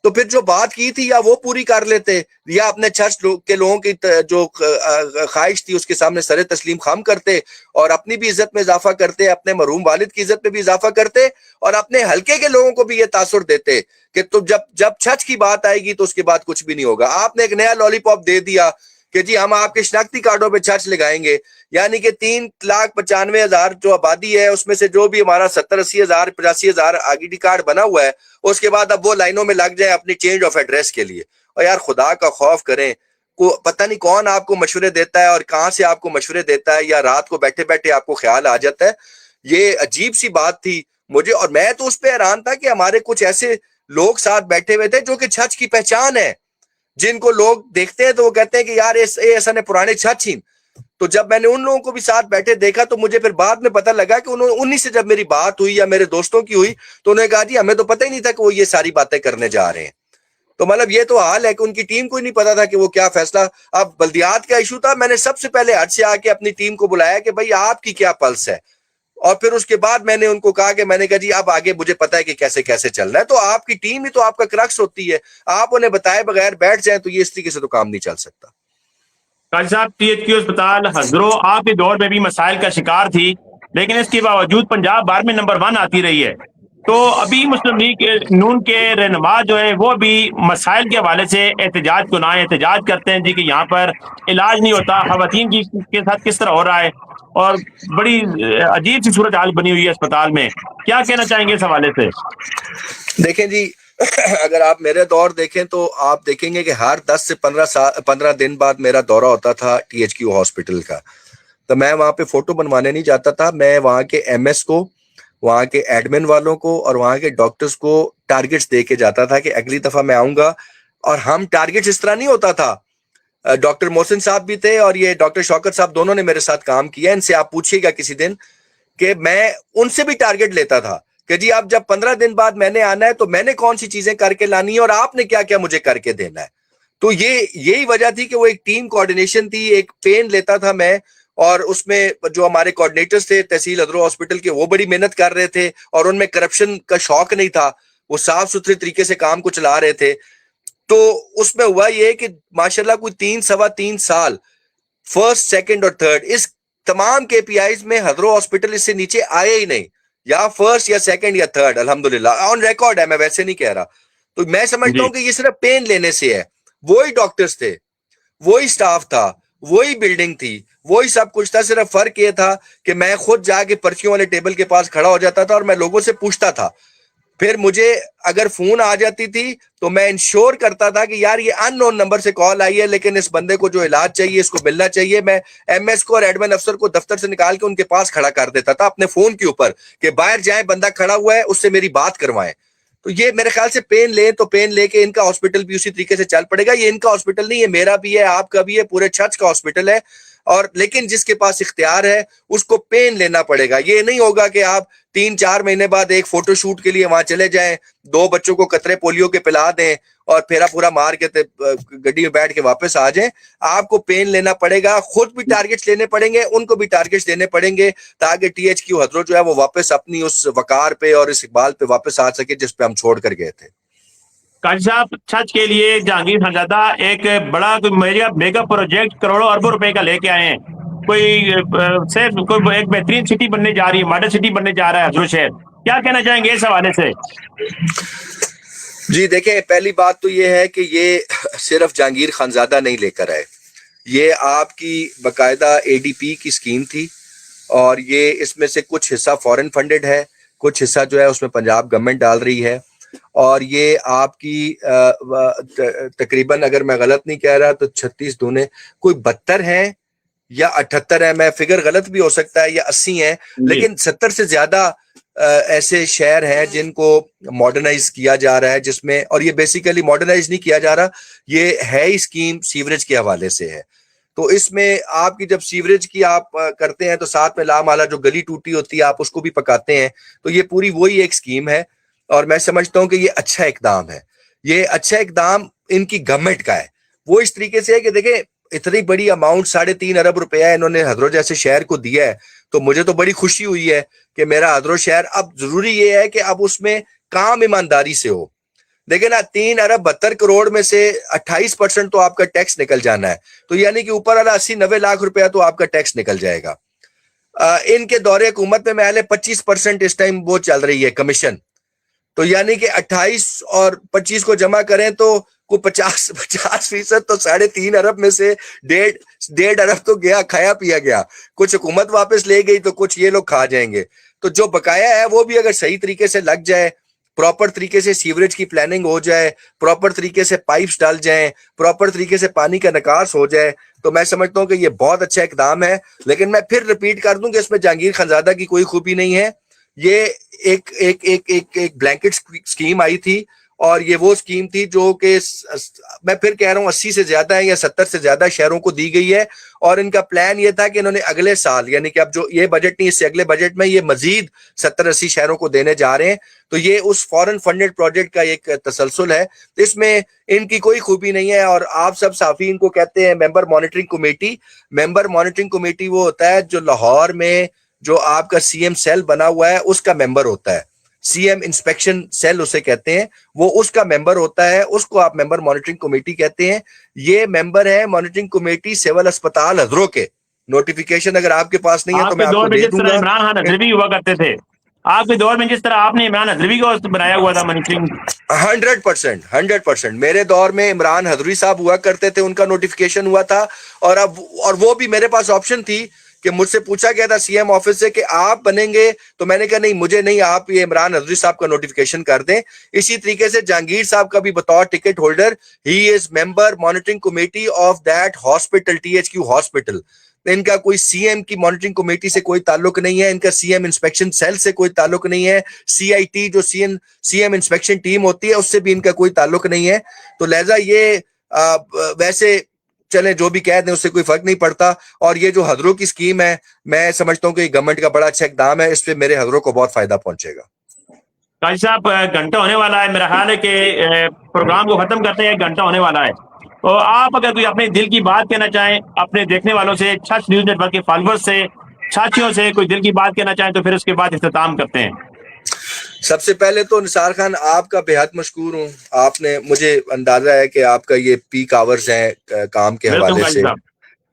تو پھر جو بات کی تھی یا وہ پوری کر لیتے, یا اپنے چرچ کے لوگوں کی جو خواہش تھی اس کے سامنے سر تسلیم خم کرتے, اور اپنی بھی عزت میں اضافہ کرتے, اپنے مرحوم والد کی عزت میں بھی اضافہ کرتے, اور اپنے حلقے کے لوگوں کو بھی یہ تاثر دیتے کہ تو جب چرچ کی بات آئے گی تو اس کے بعد کچھ بھی نہیں ہوگا. آپ نے ایک نیا لالی پاپ دے دیا کہ جی ہم آپ کے شناختی کارڈوں پہ چرچ لگائیں گے, یعنی کہ 3,95,000 جو آبادی ہے اس میں سے جو بھی ہمارا 70,80,000 85,000 آئی ڈی کارڈ بنا ہوا ہے, اس کے بعد اب وہ لائنوں میں لگ جائیں اپنی چینج آف ایڈریس کے لیے. اور یار خدا کا خوف کریں, پتہ نہیں کون آپ کو مشورے دیتا ہے اور کہاں سے آپ کو مشورے دیتا ہے, یا رات کو بیٹھے بیٹھے آپ کو خیال آ جاتا ہے. یہ عجیب سی بات تھی مجھے, اور میں تو اس پہ حیران تھا کہ ہمارے کچھ ایسے لوگ ساتھ بیٹھے ہوئے تھے جو کہ چرچ کی پہچان ہے, جن کو لوگ دیکھتے ہیں تو وہ کہتے ہیں کہ یار ایسا نے پرانے چرچ ہی. تو جب میں نے ان لوگوں کو بھی ساتھ بیٹھے دیکھا تو مجھے پھر بعد میں پتہ لگا کہ انہی سے جب میری بات ہوئی یا میرے دوستوں کی ہوئی تو انہوں نے کہا جی ہمیں تو پتہ ہی نہیں تھا کہ وہ یہ ساری باتیں کرنے جا رہے ہیں. تو مطلب یہ تو حال ہے کہ ان کی ٹیم کو ہی نہیں پتا تھا کہ وہ کیا فیصلہ. اب بلدیات کا ایشو تھا, میں نے سب سے پہلے ہٹ سے آ کے اپنی ٹیم کو بلایا کہ بھائی آپ کی کیا پلس ہے, اور پھر اس کے بعد میں نے ان کو کہا کہ میں نے کہا جی اب آگے مجھے پتا ہے کہ کیسے کیسے چلنا ہے. تو آپ کی ٹیم ہی تو آپ کا کرکس ہوتی ہے, آپ انہیں بتائے بغیر بیٹھ جائیں تو یہ اس طریقے سے تو کام نہیں چل سکتا. قاضی صاحب THQ اسپتال ہزرو آپ کے دور میں بھی مسائل کا شکار تھی, لیکن اس کے باوجود پنجاب بار میں نمبر 1 آتی رہی ہے. تو ابھی مسلم لیگ نون کے رہنما جو ہے وہ بھی مسائل کے حوالے سے احتجاج کو نہ احتجاج کرتے ہیں جی کہ یہاں پر علاج نہیں ہوتا, خواتین کی کے ساتھ کس طرح ہو رہا ہے, اور بڑی عجیب سی صورتحال بنی ہوئی ہے اسپتال میں. کیا کہنا چاہیں گے اس حوالے سے؟ دیکھیں جی, اگر آپ میرے دور دیکھیں تو آپ دیکھیں گے کہ ہر 10 سے 15 دن بعد میرا دورہ ہوتا تھا THQ ہاسپٹل کا. تو میں وہاں پہ فوٹو بنوانے نہیں جاتا تھا, میں وہاں کے MS کو, وہاں کے ایڈمن والوں کو اور وہاں کے ڈاکٹرز کو ٹارگٹس دے کے جاتا تھا کہ اگلی دفعہ میں آؤں گا. اور ہم ٹارگٹس اس طرح نہیں ہوتا تھا, ڈاکٹر محسن صاحب بھی تھے اور یہ ڈاکٹر شوکت صاحب دونوں نے میرے ساتھ کام کیا, ان سے آپ پوچھیے گا کسی دن کہ میں ان سے بھی ٹارگٹ لیتا تھا کہ جی اب جب 15 دن بعد میں نے آنا ہے تو میں نے کون سی چیزیں کر کے لانی ہے اور آپ نے کیا کیا مجھے کر کے دینا ہے. تو یہی وجہ تھی کہ وہ ایک ٹیم کوارڈینیشن تھی, ایک پین لیتا تھا میں, اور اس میں جو ہمارے کوارڈینیٹرز تھے تحصیل ہدرو ہاسپٹل کے وہ بڑی محنت کر رہے تھے, اور ان میں کرپشن کا شوق نہیں تھا, وہ صاف ستھرے طریقے سے کام کو چلا رہے تھے. تو اس میں ہوا یہ کہ ماشاءاللہ کوئی 3 سال فرسٹ سیکنڈ اور تھرڈ اس تمام KPIs میں ہدرو ہاسپٹل اس سے نیچے آئے ہی نہیں, یا فرسٹ یا سیکنڈ یا تھرڈ, الحمدللہ آن ریکارڈ ہے, میں ویسے نہیں کہہ رہا. تو میں سمجھتا جی ہوں کہ یہ صرف پین لینے سے ہے. وہی ڈاکٹرز تھے, وہی سٹاف تھا, وہی بلڈنگ تھی, وہی سب کچھ تھا, صرف فرق یہ تھا کہ میں خود جا کے پرچیوں والے ٹیبل کے پاس کھڑا ہو جاتا تھا اور میں لوگوں سے پوچھتا تھا. پھر مجھے اگر فون آ جاتی تھی تو میں انشور کرتا تھا کہ یار یہ ان نون نمبر سے کال آئی ہے, لیکن اس بندے کو جو علاج چاہیے اس کو ملنا چاہیے. میں MS کو اور ایڈمن افسر کو دفتر سے نکال کے ان کے پاس کھڑا کر دیتا تھا اپنے فون کے اوپر کہ باہر جائیں, بندہ کھڑا ہوا ہے, اس سے میری بات کروائیں. تو یہ میرے خیال سے پین لیں تو پین لے کے ان کا ہاسپٹل بھی اسی طریقے سے چل پڑے گا. یہ ان کا ہاسپٹل نہیں ہے, میرا بھی ہے, آپ کا بھی ہے, پورے چرچ کا ہاسپٹل ہے. اور لیکن جس کے پاس اختیار ہے اس کو پین لینا پڑے گا. یہ نہیں ہوگا کہ آپ 3-4 مہینے بعد ایک فوٹو شوٹ کے لیے وہاں چلے جائیں, 2 بچوں کو قطرے پولیو کے پلا دیں اور پھیرا پورا مار کے گڈی میں بیٹھ کے واپس آ جائیں. آپ کو پین لینا پڑے گا, خود بھی ٹارگٹس لینے پڑیں گے, ان کو بھی ٹارگٹس دینے پڑیں گے, تاکہ THQ ہدرو جو ہے وہ واپس اپنی اس وقار پہ اور اس اقبال پہ واپس آ سکے جس پہ ہم چھوڑ کر گئے تھے. قاضی صاحب چرچ کے لیے جہانگیر خانزادہ ایک بڑا میگا پروجیکٹ کروڑوں اربوں روپے کا لے کے آئے ہیں. کوئی ایک بہترین سٹی بننے جا رہی ہے, ماڈل سٹی بننے جا رہا ہے ہزرو شہر. کیا کہنا چاہیں گے اس حوالے سے؟ جی دیکھیں, پہلی بات تو یہ ہے کہ یہ صرف جہانگیر خانزادہ نہیں لے کر آئے, یہ آپ کی باقاعدہ ADP کی اسکیم تھی, اور یہ اس میں سے کچھ حصہ فورن فنڈڈ ہے, کچھ حصہ جو ہے اس میں پنجاب گورنمنٹ ڈال رہی ہے. اور یہ آپ کی تقریباً اگر میں غلط نہیں کہہ رہا تو 36 دونے کوئی 72 ہیں یا 78 ہیں, میں فگر غلط بھی ہو سکتا ہے, یا 80 ہیں, لیکن 70 سے زیادہ ایسے شہر ہیں جن کو ماڈرنائز کیا جا رہا ہے, جس میں, اور یہ بیسیکلی ماڈرنائز نہیں کیا جا رہا, یہ ہے ہی اسکیم سیوریج کے حوالے سے ہے. تو اس میں آپ کی جب سیوریج کی آپ کرتے ہیں تو ساتھ میں لامالا جو گلی ٹوٹی ہوتی ہے آپ اس کو بھی پکاتے ہیں. تو یہ پوری وہی ایک اسکیم ہے, اور میں سمجھتا ہوں کہ یہ اچھا اقدام ہے. یہ اچھا اقدام ان کی گورنمنٹ کا ہے. وہ اس طریقے سے ہے کہ دیکھیں اتنی بڑی اماؤنٹ 3.5 ارب روپیہ انہوں نے ہدرو جیسے شہر کو دیا ہے تو مجھے تو بڑی خوشی ہوئی ہے کہ میرا ہدرو شہر، اب ضروری یہ ہے کہ اب اس میں کام ایمانداری سے ہو. لیکن 3 ارب 72 کروڑ میں سے 28% تو آپ کا ٹیکس نکل جانا ہے، تو یعنی کہ اوپر والا 80-90 لاکھ روپیہ تو آپ کا ٹیکس نکل جائے گا. ان کے دور حکومت میں محل 25% اس ٹائم وہ چل رہی ہے کمیشن، تو یعنی کہ 28 اور 25 کو جمع کریں تو کوئی 50% تو 3.5 ارب میں سے 1.5 ارب تو گیا، کھایا پیا گیا. کچھ حکومت واپس لے گئی تو کچھ یہ لوگ کھا جائیں گے. تو جو بقایا ہے وہ بھی اگر صحیح طریقے سے لگ جائے، پراپر طریقے سے سیوریج کی پلاننگ ہو جائے، پراپر طریقے سے پائپس ڈال جائیں، پراپر طریقے سے پانی کا نکاس ہو جائے، تو میں سمجھتا ہوں کہ یہ بہت اچھا اقدام ہے. لیکن میں پھر ریپیٹ کر دوں کہ اس میں جہانگیر خانزادہ کی کوئی خوبی نہیں ہے. یہ ایک بلینکٹ سکیم آئی تھی، اور یہ وہ سکیم تھی جو کہ میں پھر کہہ رہا ہوں 80 سے زیادہ ہے یا 70 سے زیادہ شہروں کو دی گئی ہے. اور ان کا پلان یہ تھا کہ انہوں نے اگلے سال، یعنی کہ اب جو یہ بجٹ نہیں، اس سے اگلے بجٹ میں یہ مزید 70-80 شہروں کو دینے جا رہے ہیں. تو یہ اس فورن فنڈڈ پروجیکٹ کا ایک تسلسل ہے. اس میں ان کی کوئی خوبی نہیں ہے. اور آپ سب صحافیین کو کہتے ہیں ممبر مانیٹرنگ کمیٹی. ممبر مانیٹرنگ کمیٹی وہ ہوتا ہے جو لاہور میں جو آپ کا سی ایم سیل بنا ہوا ہے اس کا ممبر ہوتا ہے. سی ایم انسپیکشن سیل اسے کہتے ہیں، وہ اس کا ممبر ہوتا ہے، اس کو آپ ممبر مانیٹرنگ کمیٹی کہتے ہیں. یہ ممبر ہے مانیٹرنگ کمیٹی سول اسپتال ہدرو کے. نوٹیفیکیشن اگر آپ کے پاس نہیں ہے تو آپ میں کے آپ دور کو میں دے جس دوں طرح گا. عمران خان حضروی ہوا کرتے تھے، آپ کے دور میں جس طرح آپ نے عمران حضروی کو بنایا ہوا تھا مانیٹرنگ، 100% میرے دور میں عمران حضروی صاحب ہوا کرتے تھے، ان کا نوٹیفیکیشن ہوا تھا. اور وہ بھی میرے پاس آپشن تھی کہ مجھ سے پوچھا گیا تھا سی ایم آفس سے کہ آپ بنیں گے، تو میں نے کہا نہیں مجھے نہیں، آپ یہ عمران حضروی صاحب کا نوٹیفیکیشن کر دیں. اسی طریقے سے جہانگیر صاحب کا بھی بطور ticket holder, he is member monitoring committee of that hospital, THQ hospital. ان کا کوئی سی ایم کی مانیٹرنگ کمیٹی سے کوئی تعلق نہیں ہے، ان کا سی ایم انسپیکشن سیل سے کوئی تعلق نہیں ہے، CIT جو سی ایم انسپیکشن ٹیم ہوتی ہے اس سے بھی ان کا کوئی تعلق نہیں ہے. تو لہذا یہ ویسے چلیں جو بھی کہہ دیں اس سے کوئی فرق نہیں پڑتا. اور یہ جو ہدرو کی سکیم ہے میں سمجھتا ہوں کہ یہ گورنمنٹ کا بڑا اچھا اقدام ہے، اس پہ میرے ہدرو کو بہت فائدہ پہنچے گا. قاضی صاحب گھنٹہ ہونے والا ہے، میرا خیال ہے کہ پروگرام کو ختم کرتے ہیں، 1 گھنٹہ ہونے والا ہے. تو آپ اگر کوئی اپنے دل کی بات کہنا چاہیں اپنے دیکھنے والوں سے، چھچ نیوز نیٹ ورک کے فالوورز سے، چھاتیوں سے کوئی دل کی بات کہنا چاہیں تو پھر اس کے بعد اختتام کرتے ہیں. سب سے پہلے تو نثار خان آپ کا بے حد مشکور ہوں. آپ نے، مجھے اندازہ ہے کہ آپ کا یہ پیک آورز ہیں کام کے حوالے سے،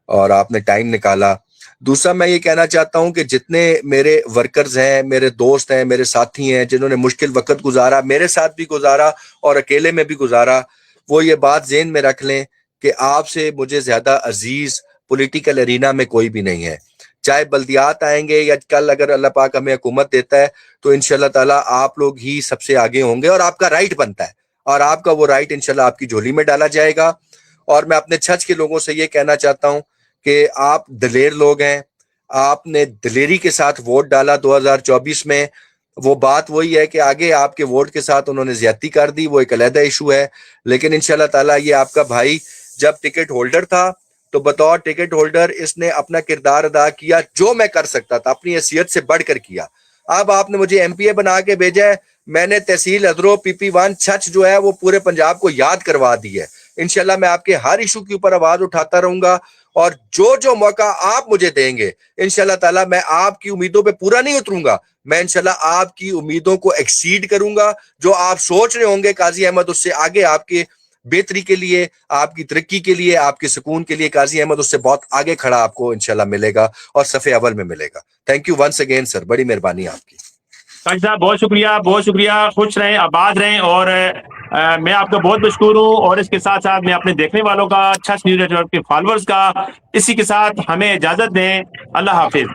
اور آپ نے ٹائم نکالا. دوسرا میں یہ کہنا چاہتا ہوں کہ جتنے میرے ورکرز ہیں، میرے دوست ہیں، میرے ساتھی ہیں جنہوں نے مشکل وقت گزارا، میرے ساتھ بھی گزارا اور اکیلے میں بھی گزارا، وہ یہ بات ذہن میں رکھ لیں کہ آپ سے مجھے زیادہ عزیز پولیٹیکل ارینا میں کوئی بھی نہیں ہے. چاہے بلدیات آئیں گے یا کل اگر اللہ پاک ہمیں حکومت دیتا ہے تو انشاءاللہ تعالیٰ آپ لوگ ہی سب سے آگے ہوں گے، اور آپ کا رائٹ بنتا ہے، اور آپ کا وہ رائٹ انشاءاللہ آپ کی جھولی میں ڈالا جائے گا. اور میں اپنے چھچ کے لوگوں سے یہ کہنا چاہتا ہوں کہ آپ دلیر لوگ ہیں، آپ نے دلیری کے ساتھ ووٹ ڈالا 2024 میں. وہ بات وہی ہے کہ آگے آپ کے ووٹ کے ساتھ انہوں نے زیادتی کر دی، وہ ایک علیحدہ ایشو ہے. لیکن انشاءاللہ تعالیٰ یہ آپ کا بھائی جب ٹکٹ ہولڈر تھا تو بطور ٹکٹ ہولڈر اس نے اپنا کردار ادا کیا، جو میں کر سکتا تھا اپنی حیثیت سے بڑھ کر کیا. اب آپ نے مجھے MPA بنا کے بھیجا ہے، میں نے تحصیل ہدرو PP1 چھچ جو ہے وہ پورے پنجاب کو یاد کروا دی ہے. انشاءاللہ میں آپ کے ہر ایشو کے اوپر آواز اٹھاتا رہوں گا، اور جو موقع آپ مجھے دیں گے انشاءاللہ تعالیٰ میں آپ کی امیدوں پہ پورا نہیں اتروں گا، میں انشاءاللہ آپ کی امیدوں کو ایکسیڈ کروں گا. جو آپ سوچ رہے ہوں گے قاضی احمد اس سے آگے، آپ کے بہتری کے لیے، آپ کی ترقی کے لیے، آپ کے سکون کے لیے قاضی احمد اس سے بہت آگے کھڑا آپ کو انشاءاللہ ملے گا، اور صف اول میں ملے گا. تھینک یو ونس اگین سر، بڑی مہربانی آپ کی. قاضی صاحب بہت شکریہ، بہت شکریہ. خوش رہیں، آباد رہیں، اور میں آپ کا بہت مشکور ہوں. اور اس کے ساتھ ساتھ میں اپنے دیکھنے والوں کا، چھچ نیوز نیٹ ورک کے فالوورز کا، اسی کے ساتھ ہمیں اجازت دیں. اللہ حافظ.